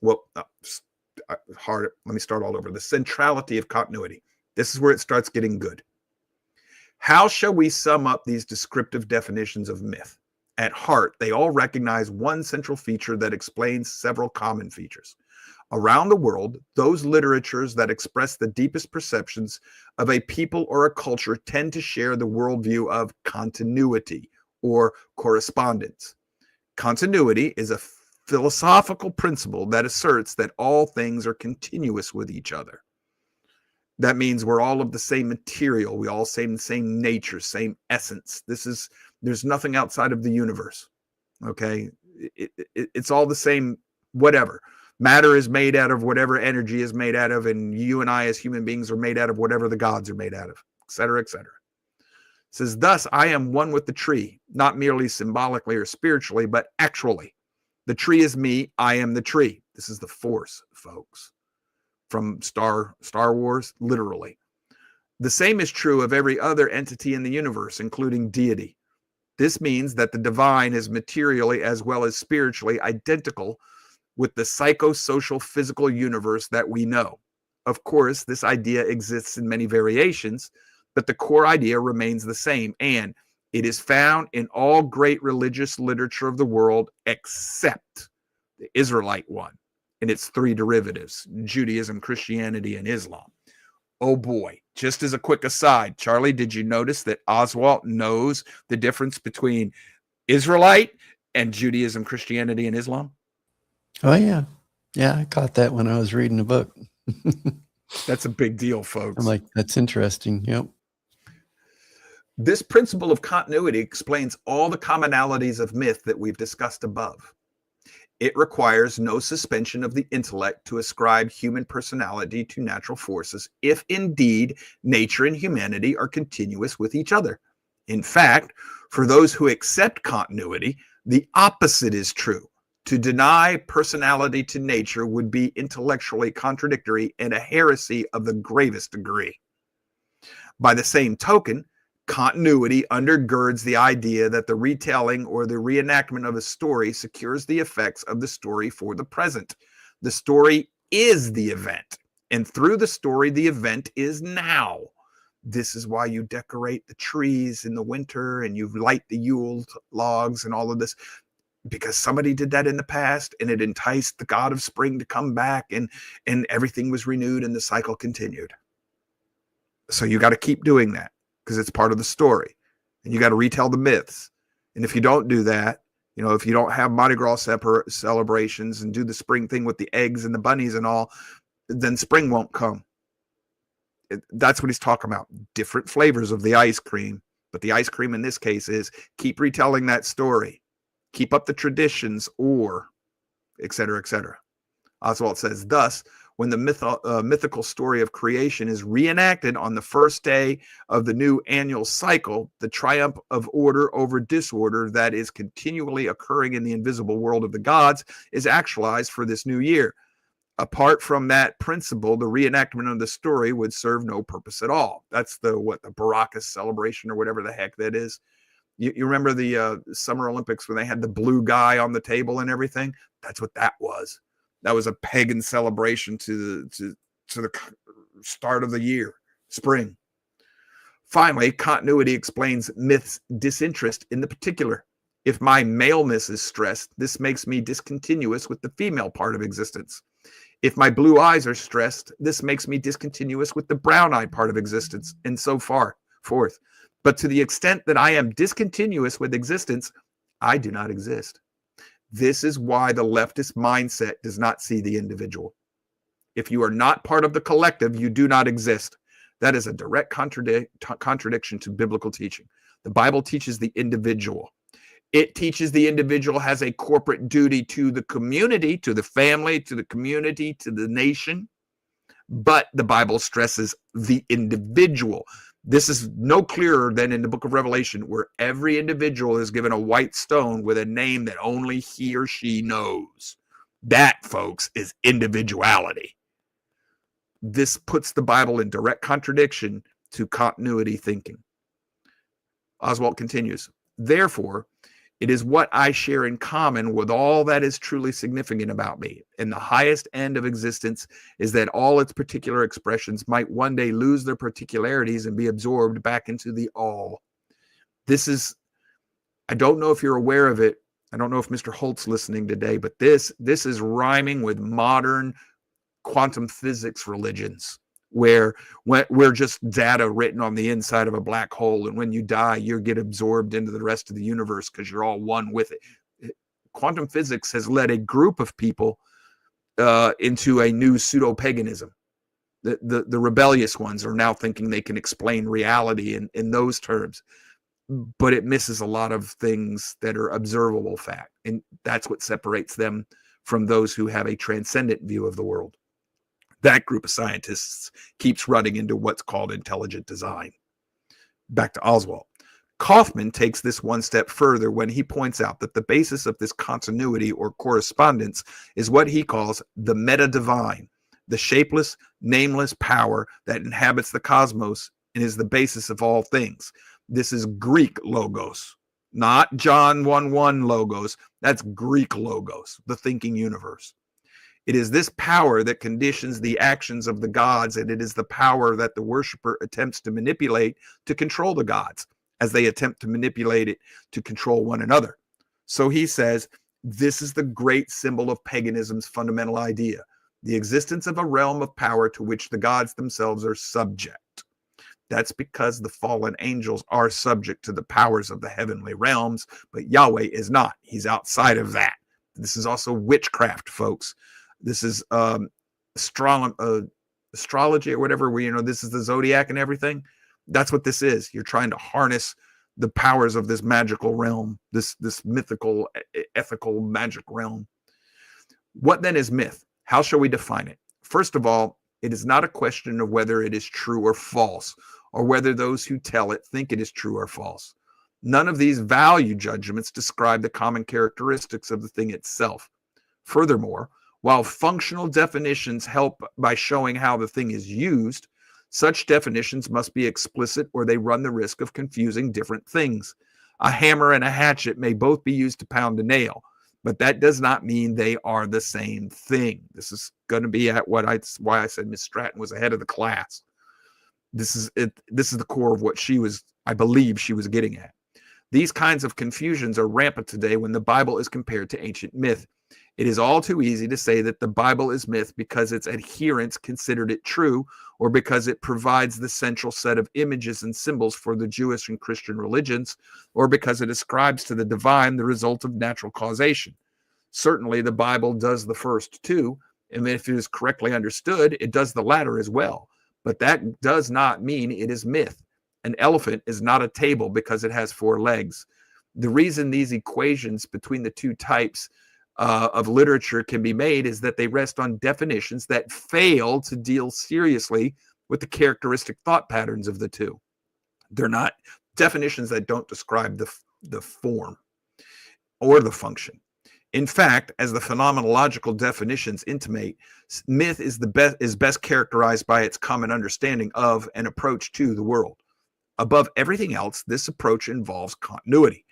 hard. Let me start all over. The centrality of continuity. This is where it starts getting good. How shall we sum up these descriptive definitions of myth? At heart, they all recognize one central feature that explains several common features. Around the world, those literatures that express the deepest perceptions of a people or a culture tend to share the worldview of continuity or correspondence. Continuity is a philosophical principle that asserts that all things are continuous with each other. That means we're all of the same material. We all same nature, same essence. There's nothing outside of the universe. Okay. It's all the same, whatever. Matter is made out of whatever energy is made out of. And you and I as human beings are made out of whatever the gods are made out of, et cetera, et cetera. It says, thus, I am one with the tree, not merely symbolically or spiritually, but actually. The tree is me. I am the tree. This is the force, folks. from Star Wars, literally. The same is true of every other entity in the universe, including deity. This means that the divine is materially as well as spiritually identical with the psychosocial physical universe that we know. Of course, this idea exists in many variations, but the core idea remains the same, and it is found in all great religious literature of the world except the Israelite one and its three derivatives, Judaism, Christianity, and Islam. Oh boy, just as a quick aside, Charlie, did you notice that Oswald knows the difference between Israelite and Judaism, Christianity, and Islam? Oh, yeah. Yeah, I caught that when I was reading the book. That's a big deal, folks. I'm like, that's interesting. Yep. This principle of continuity explains all the commonalities of myth that we've discussed above. It requires no suspension of the intellect to ascribe human personality to natural forces, if indeed nature and humanity are continuous with each other. In fact, for those who accept continuity, the opposite is true. To deny personality to nature would be intellectually contradictory and a heresy of the gravest degree. By the same token, continuity undergirds the idea that the retelling or the reenactment of a story secures the effects of the story for the present. The story is the event, and through the story, the event is now. This is why you decorate the trees in the winter and you light the Yule logs and all of this, because somebody did that in the past and it enticed the god of spring to come back, and everything was renewed and the cycle continued. So you got to keep doing that, because it's part of the story, and you got to retell the myths. And if you don't do that, if you don't have Mardi Gras celebrations and do the spring thing with the eggs and the bunnies and all, then spring won't come. That's what he's talking about. Different flavors of the ice cream, but the ice cream in this case is keep retelling that story, keep up the traditions, or et cetera, et cetera. Oswald says, thus, when the mythical story of creation is reenacted on the first day of the new annual cycle, the triumph of order over disorder that is continually occurring in the invisible world of the gods is actualized for this new year. Apart from that principle, the reenactment of the story would serve no purpose at all. That's the Baracus celebration or whatever the heck that is. You remember the Summer Olympics when they had the blue guy on the table and everything? That's what that was. That was a pagan celebration to the start of the year, spring. Finally, continuity explains myth's disinterest in the particular. If my maleness is stressed, this makes me discontinuous with the female part of existence. If my blue eyes are stressed, this makes me discontinuous with the brown-eyed part of existence, and so forth. But to the extent that I am discontinuous with existence, I do not exist. This is why the leftist mindset does not see the individual. If you are not part of the collective, you do not exist. That is a direct contradiction to biblical teaching. The Bible teaches the individual. It teaches the individual has a corporate duty to the community, to the family, to the community, to the nation. But the Bible stresses the individual. This is no clearer than in the book of Revelation, where every individual is given a white stone with a name that only he or she knows. That, folks, is individuality. This puts the Bible in direct contradiction to continuity thinking. Oswald continues, therefore, it is what I share in common with all that is truly significant about me. And the highest end of existence is that all its particular expressions might one day lose their particularities and be absorbed back into the all. This is, I don't know if you're aware of it. I don't know if Mr. Holt's listening today, but this is rhyming with modern quantum physics religions, where we're just data written on the inside of a black hole, and when you die, you get absorbed into the rest of the universe because you're all one with it. Quantum physics has led a group of people into a new pseudo-paganism. The rebellious ones are now thinking they can explain reality in those terms, but it misses a lot of things that are observable fact, and that's what separates them from those who have a transcendent view of the world. That group of scientists keeps running into what's called intelligent design. Back to Oswald. Kaufman takes this one step further when he points out that the basis of this continuity or correspondence is what he calls the meta-divine, the shapeless, nameless power that inhabits the cosmos and is the basis of all things. This is Greek logos, not John 1:1 logos. That's Greek logos, the thinking universe. It is this power that conditions the actions of the gods, and it is the power that the worshiper attempts to manipulate to control the gods, as they attempt to manipulate it to control one another. So he says, this is the great symbol of paganism's fundamental idea, the existence of a realm of power to which the gods themselves are subject. That's because the fallen angels are subject to the powers of the heavenly realms, but Yahweh is not. He's outside of that. This is also witchcraft, folks. This is astrology or whatever, where, this is the zodiac and everything. That's what this is. You're trying to harness the powers of this magical realm, this mythical, ethical, magic realm. What then is myth? How shall we define it? First of all, it is not a question of whether it is true or false, or whether those who tell it think it is true or false. None of these value judgments describe the common characteristics of the thing itself. Furthermore, while functional definitions help by showing how the thing is used, such definitions must be explicit or they run the risk of confusing different things. A hammer and a hatchet may both be used to pound a nail, but that does not mean they are the same thing. This is going to be at why I said Miss Stratton was ahead of the class. This is it. This is the core of what I believe she was getting at. These kinds of confusions are rampant today when the Bible is compared to ancient myth. It is all too easy to say that the Bible is myth because its adherents considered it true, or because it provides the central set of images and symbols for the Jewish and Christian religions, or because it ascribes to the divine the result of natural causation. Certainly, the Bible does the first two, and if it is correctly understood, it does the latter as well. But that does not mean it is myth. An elephant is not a table because it has 4 legs. The reason these equations between the two types of literature can be made is that they rest on definitions that fail to deal seriously with the characteristic thought patterns of the two. They're not definitions that don't describe the form or the function. In fact, as the phenomenological definitions intimate, myth is best characterized by its common understanding of and approach to the world. Above everything else, this approach involves continuity.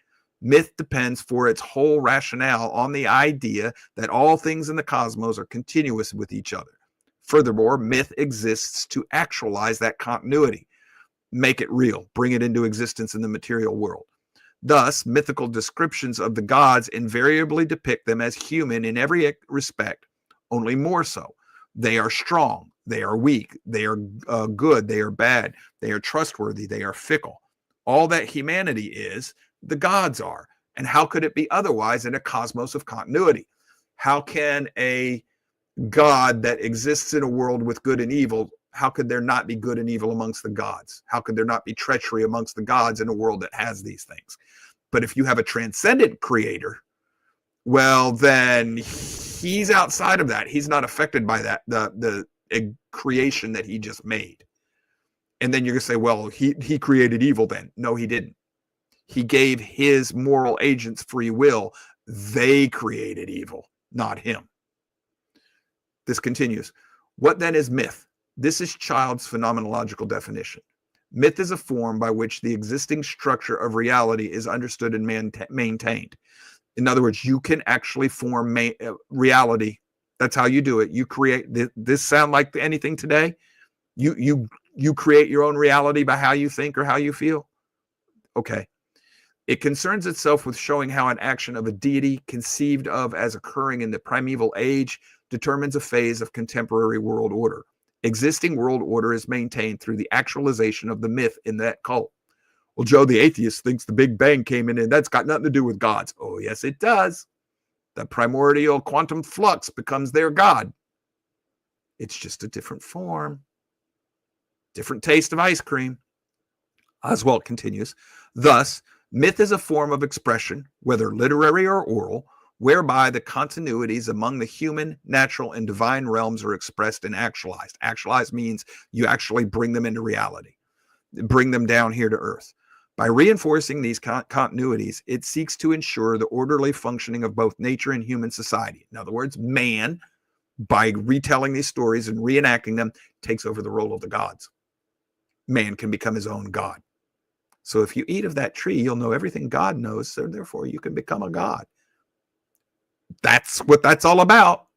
Myth depends for its whole rationale on the idea that all things in the cosmos are continuous with each other. Furthermore, myth exists to actualize that continuity, make it real, bring it into existence in the material world. Thus, mythical descriptions of the gods invariably depict them as human in every respect, only more so. They are strong, they are weak, they are good, they are bad, they are trustworthy, they are fickle. All that humanity is, the gods are. And how could it be otherwise in a cosmos of continuity? How can a God that exists in a world with good and evil, how could there not be good and evil amongst the gods? How could there not be treachery amongst the gods in a world that has these things? But if you have a transcendent creator, well, then he's outside of that. He's not affected by that, the creation that he just made. And then you're going to say, well, he created evil then. No, he didn't. He gave his moral agents free will. They created evil, not him. This continues. What then is myth? This is Child's phenomenological definition. Myth is a form by which the existing structure of reality is understood and maintained. In other words, you can actually form reality. That's how you do it. You create. This sound like anything today? You create your own reality by how you think or how you feel? Okay. It concerns itself with showing how an action of a deity conceived of as occurring in the primeval age determines a phase of contemporary world order. Existing world order is maintained through the actualization of the myth in that cult. Well, Joe, the atheist thinks the Big Bang came in and that's got nothing to do with gods. Oh, yes, it does. The primordial quantum flux becomes their god. It's just a different form. Different taste of ice cream. Oswald continues. Thus, myth is a form of expression, whether literary or oral, whereby the continuities among the human, natural, and divine realms are expressed and actualized. Actualized means you actually bring them into reality, bring them down here to earth. By reinforcing these continuities, it seeks to ensure the orderly functioning of both nature and human society. In other words, man by retelling these stories and reenacting them, takes over the role of the gods. Man can become his own god. So if you eat of that tree, you'll know everything God knows, so therefore you can become a god. That's what that's all about.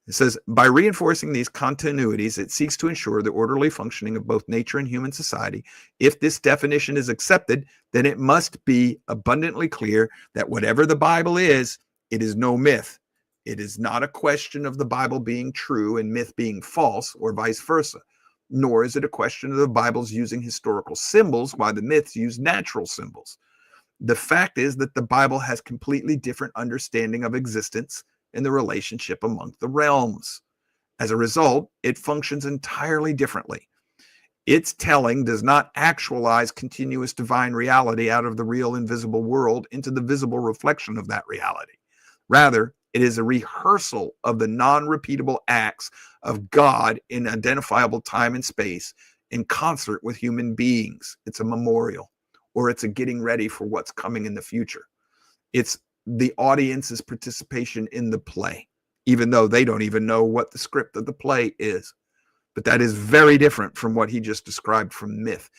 It says, by reinforcing these continuities, it seeks to ensure the orderly functioning of both nature and human society. If this definition is accepted, then it must be abundantly clear that whatever the Bible is, it is no myth. It is not a question of the Bible being true and myth being false, or vice versa. Nor is it a question of the Bible's using historical symbols while the myths use natural symbols. The fact is that the Bible has completely different understanding of existence and the relationship among the realms. As a result, it functions entirely differently. Its telling does not actualize continuous divine reality out of the real invisible world into the visible reflection of that reality. Rather, it is a rehearsal of the non-repeatable acts of God in identifiable time and space in concert with human beings. It's a memorial, or it's a getting ready for what's coming in the future. It's the audience's participation in the play, even though they don't even know what the script of the play is. But that is very different from what he just described from myth.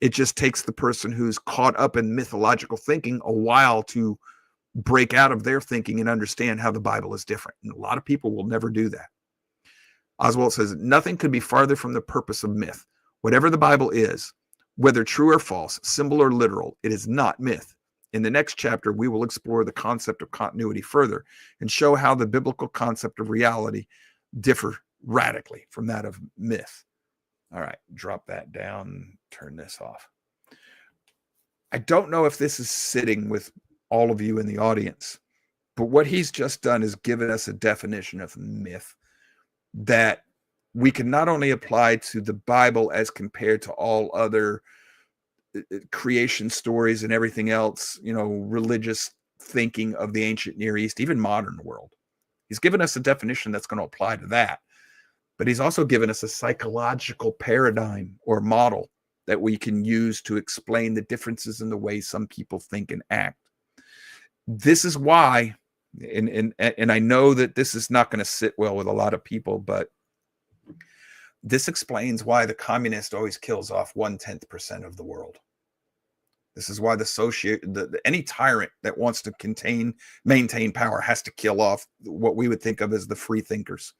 It just takes the person who's caught up in mythological thinking a while to break out of their thinking and understand how the Bible is different. And a lot of people will never do that. Oswald says, nothing could be farther from the purpose of myth. Whatever the Bible is, whether true or false, symbol or literal, it is not myth. In the next chapter, we will explore the concept of continuity further and show how the biblical concept of reality differ radically from that of myth. All right, drop that down, turn this off. I don't know if this is sitting with all of you in the audience, but what he's just done is given us a definition of myth that we can not only apply to the Bible as compared to all other creation stories and everything else, religious thinking of the ancient Near East, even modern world. He's given us a definition that's going to apply to that, but he's also given us a psychological paradigm or model that we can use to explain the differences in the way some people think and act. This is why, and I know that this is not going to sit well with a lot of people, but this explains why the communist always kills off 0.1% of the world. This is why any tyrant that wants to maintain power has to kill off what we would think of as the free thinkers.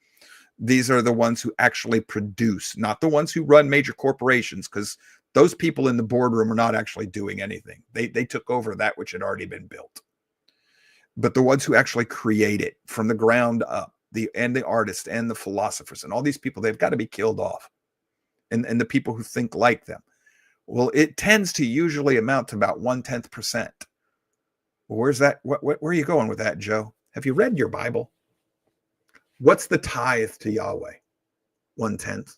These are the ones who actually produce, not the ones who run major corporations, because those people in the boardroom are not actually doing anything. They took over that which had already been built. But the ones who actually create it from the ground up, the artists and the philosophers and all these people, they've got to be killed off. And the people who think like them. Well, it tends to usually amount to about 0.1%. Well, where's that? Where are you going with that, Joe? Have you read your Bible? What's the tithe to Yahweh? 0.1.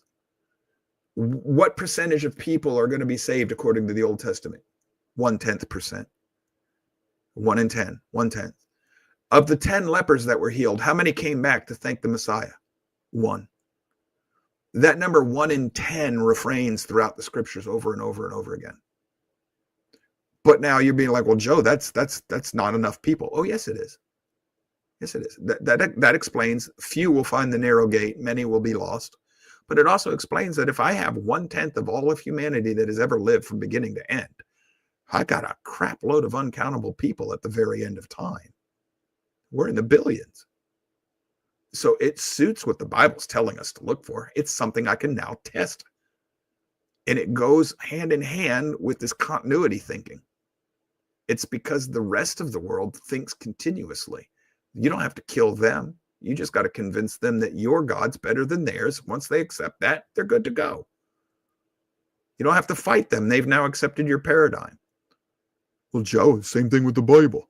What percentage of people are going to be saved according to the Old Testament? 0.1%. 1 in 10, 1/10. Of the 10 lepers that were healed, how many came back to thank the Messiah? 1. That number 1 in 10 refrains throughout the scriptures over and over and over again. But now you're being like, well, Joe, that's not enough people. Oh, yes, it is. Yes, it is. That explains few will find the narrow gate, many will be lost. But it also explains that if I have 1/10 of all of humanity that has ever lived from beginning to end, I got a crap load of uncountable people at the very end of time. We're in the billions. So it suits what the Bible's telling us to look for. It's something I can now test. And it goes hand in hand with this continuity thinking. It's because the rest of the world thinks continuously. You don't have to kill them. You just got to convince them that your God's better than theirs. Once they accept that, they're good to go. You don't have to fight them. They've now accepted your paradigm. Well, Joe, same thing with the Bible.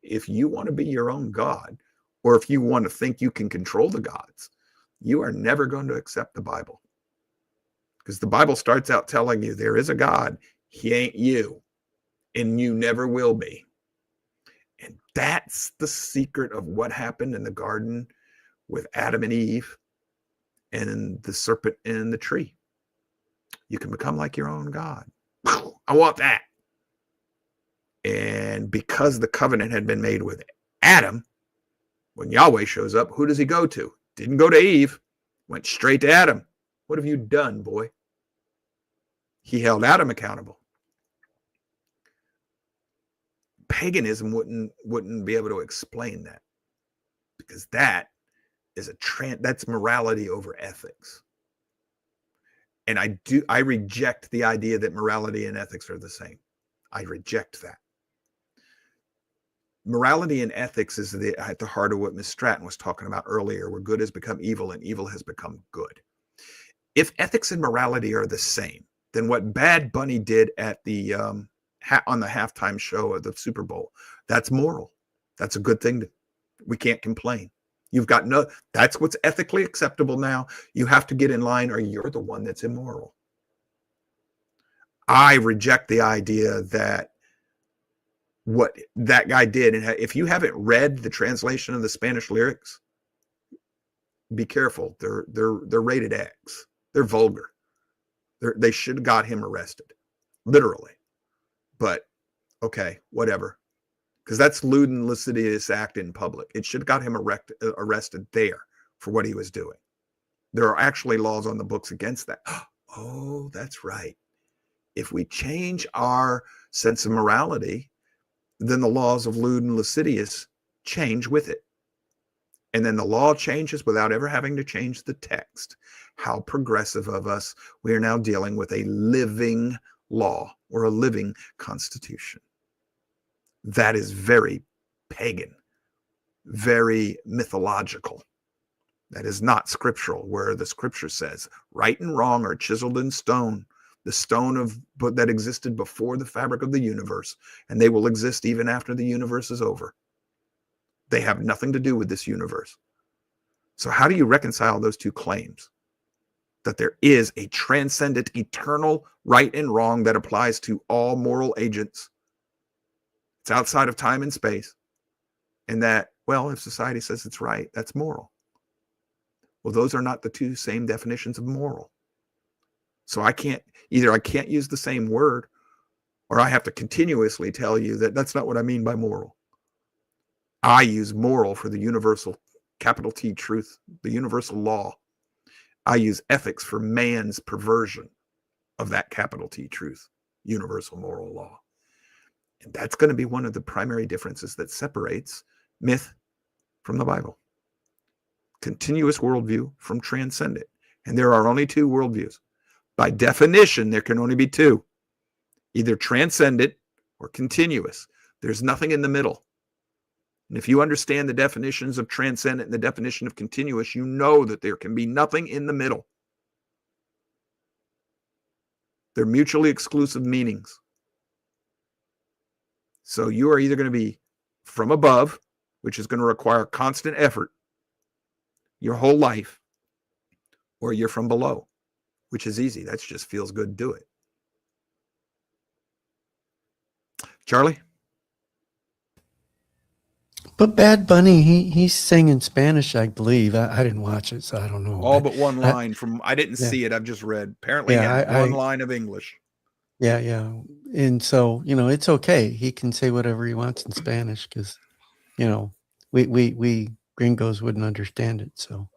If you want to be your own God, or if you want to think you can control the gods, you are never going to accept the Bible. Because the Bible starts out telling you there is a God. He ain't you. And you never will be. And that's the secret of what happened in the garden with Adam and Eve and the serpent in the tree. You can become like your own God. I want that. And because the covenant had been made with Adam, When Yahweh shows up, who does he go to? Didn't go to Eve, went straight to Adam. What have you done, boy? He held Adam accountable. Paganism wouldn't be able to explain that, because that is that's morality over ethics. And I reject the idea that morality and ethics are the same. I reject that. Morality and ethics is at the heart of what Ms. Stratton was talking about earlier, where good has become evil and evil has become good. If ethics and morality are the same, then what Bad Bunny did at the on the halftime show of the Super Bowl, that's moral. That's a good thing. We can't complain. That's what's ethically acceptable now. You have to get in line, or you're the one that's immoral. I reject the idea that what that guy did, and if you haven't read the translation of the Spanish lyrics, be careful. They're rated X. They're vulgar. They should have got him arrested, literally. But okay, whatever, because that's lewd and lascivious act in public. It should have got him arrested there for what he was doing. There are actually laws on the books against that. Oh, that's right. If we change our sense of morality, then the laws of lewd and lascivious change with it. And then the law changes without ever having to change the text. How progressive of us. We are now dealing with a living law or a living constitution. That is very pagan, very mythological. That is not scriptural, where the scripture says right and wrong are chiseled in stone, the stone that existed before the fabric of the universe, and they will exist even after the universe is over. They have nothing to do with this universe. So how do you reconcile those two claims? That there is a transcendent, eternal right and wrong that applies to all moral agents. It's outside of time and space. And that, well, if society says it's right, that's moral. Well, those are not the two same definitions of moral. So I can't use the same word, or I have to continuously tell you that that's not what I mean by moral. I use moral for the universal, capital T, truth, the universal law. I use ethics for man's perversion of that capital T, truth, universal moral law. And that's going to be one of the primary differences that separates myth from the Bible. Continuous worldview from transcendent. And there are only two worldviews. By definition, there can only be two. Either transcendent or continuous. There's nothing in the middle. And if you understand the definitions of transcendent and the definition of continuous, you know that there can be nothing in the middle. They're mutually exclusive meanings. So you are either going to be from above, which is going to require constant effort your whole life, or you're from below, which is easy. That just feels good. Do it. Charlie? But Bad Bunny, he sang in Spanish, I believe. I didn't watch it, so I don't know. All but one line I didn't see it. I've just read. Apparently, one line of English. Yeah. And so, it's okay. He can say whatever he wants in Spanish because, we gringos wouldn't understand it. So.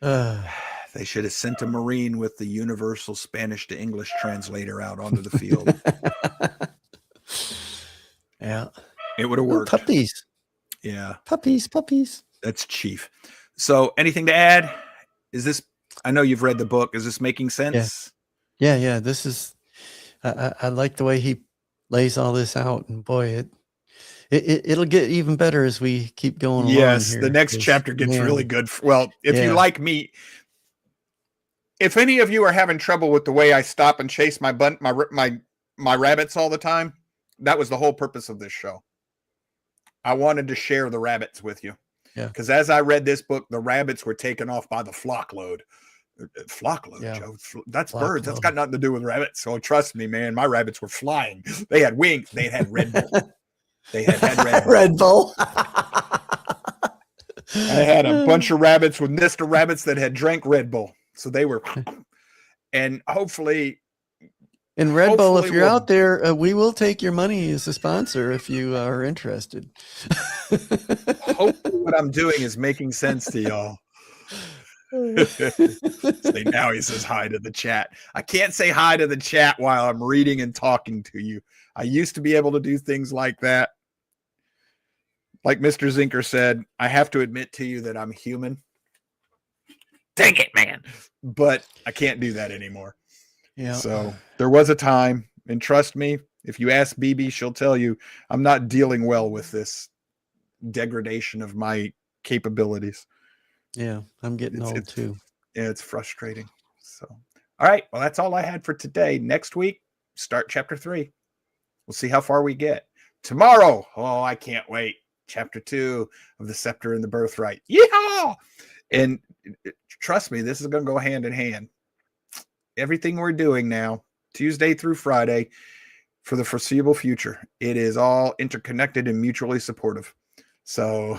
They should have sent a Marine with the universal Spanish to English translator out onto the field. Yeah. It would have worked. Puppies. Yeah. Puppies. That's chief. So anything to add? I know you've read the book. Is this making sense? Yeah. This is, I like the way he lays all this out, and boy, it'll get even better as we keep going along. Yes, the next chapter gets really good. Well, if you like me, if any of you are having trouble with the way I stop and chase my rabbits all the time, that was the whole purpose of this show. I wanted to share the rabbits with you. Yeah. Because as I read this book, the rabbits were taken off by the flockload. Flockload, yeah. Joe. That's birds. That's got nothing to do with rabbits. So trust me, man, my rabbits were flying. They had wings. They had Red Bull. They had Red Bull. Red Bull. I had a bunch of rabbits with Mr. Rabbits that had drank Red Bull. So they were, and hopefully And Red Bull, if Hopefully you're we'll out there, we will take your money as a sponsor if you are interested. hopefully what I'm doing is making sense to y'all. See, now he says hi to the chat. I can't say hi to the chat while I'm reading and talking to you. I used to be able to do things like that. Like Mr. Zinker said, I have to admit to you that I'm human. Dang it, man. But I can't do that anymore. Yeah. So there was a time, and trust me, if you ask BB, she'll tell you I'm not dealing well with this degradation of my capabilities. Yeah, I'm getting old too. Yeah, it's frustrating. So, all right. Well, that's all I had for today. Next week, start chapter 3. We'll see how far we get. Tomorrow, oh, I can't wait. Chapter 2 of The Scepter and the Birthright. Yeehaw! And trust me, this is going to go hand in hand. Everything we're doing now, Tuesday through Friday, for the foreseeable future, it is all interconnected and mutually supportive. So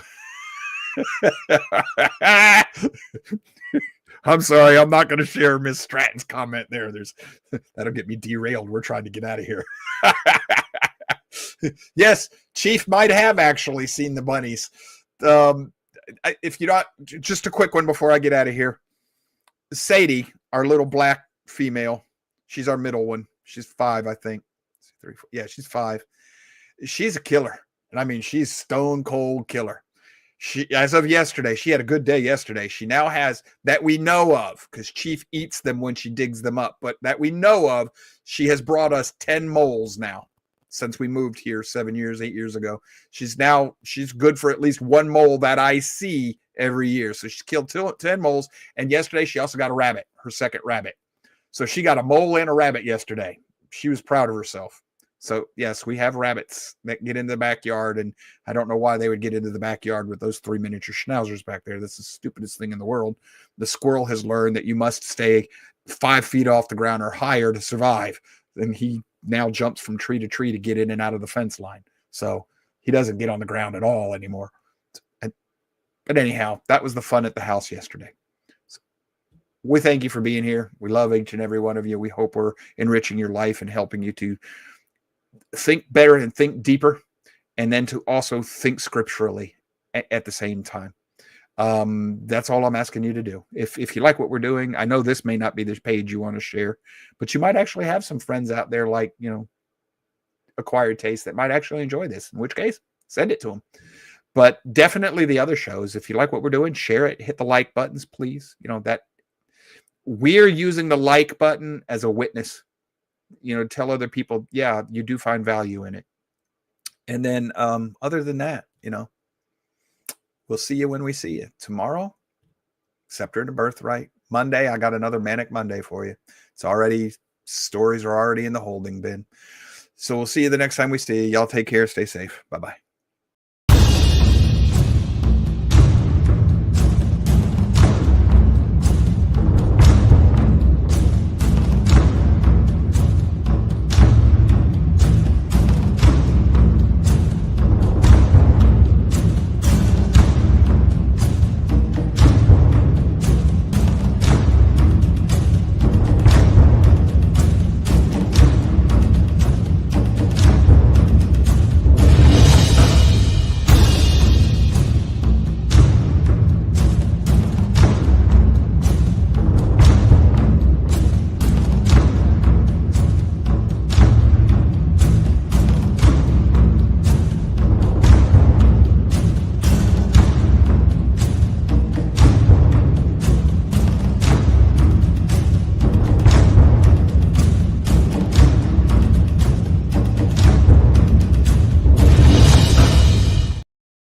I'm sorry, I'm not going to share Miss Stratton's comment there. That'll get me derailed. We're trying to get out of here. Yes, Chief might have actually seen the bunnies. If you're not, just a quick one before I get out of here. Sadie, our little black female, she's our middle one. She's 5, I think. 3, 4. Yeah, she's 5. She's a killer. And I mean, she's stone cold killer. She, as of yesterday, she had a good day yesterday. She now has, that we know of, because Chief eats them when she digs them up, but that we know of, she has brought us 10 moles now since we moved here 7 years, 8 years ago. She's good for at least one mole that I see every year. So she's killed 10 moles. And yesterday she also got a rabbit, her second rabbit. So she got a mole and a rabbit yesterday. She was proud of herself. So yes, we have rabbits that get into the backyard, and I don't know why they would get into the backyard with those 3 miniature schnauzers back there. That's the stupidest thing in the world. The squirrel has learned that you must stay 5 feet off the ground or higher to survive. And he now jumps from tree to tree to get in and out of the fence line. So he doesn't get on the ground at all anymore. But anyhow, that was the fun at the house yesterday. So we thank you for being here. We love each and every one of you. We hope we're enriching your life and helping you to think better and think deeper, and then to also think scripturally at the same time. That's all I'm asking you to do. If you like what we're doing, I know this may not be the page you want to share, but you might actually have some friends out there like, Acquired Taste that might actually enjoy this, in which case, send it to them. But definitely the other shows, if you like what we're doing, share it, hit the like buttons, please. That we're using the like button as a witness, tell other people, yeah, you do find value in it. And then other than that, we'll see you when we see you. Tomorrow, Scepter and the Birthright. Monday, I got another Manic Monday for you. Stories are already in the holding bin. So we'll see you the next time we see you. Y'all take care. Stay safe. Bye-bye.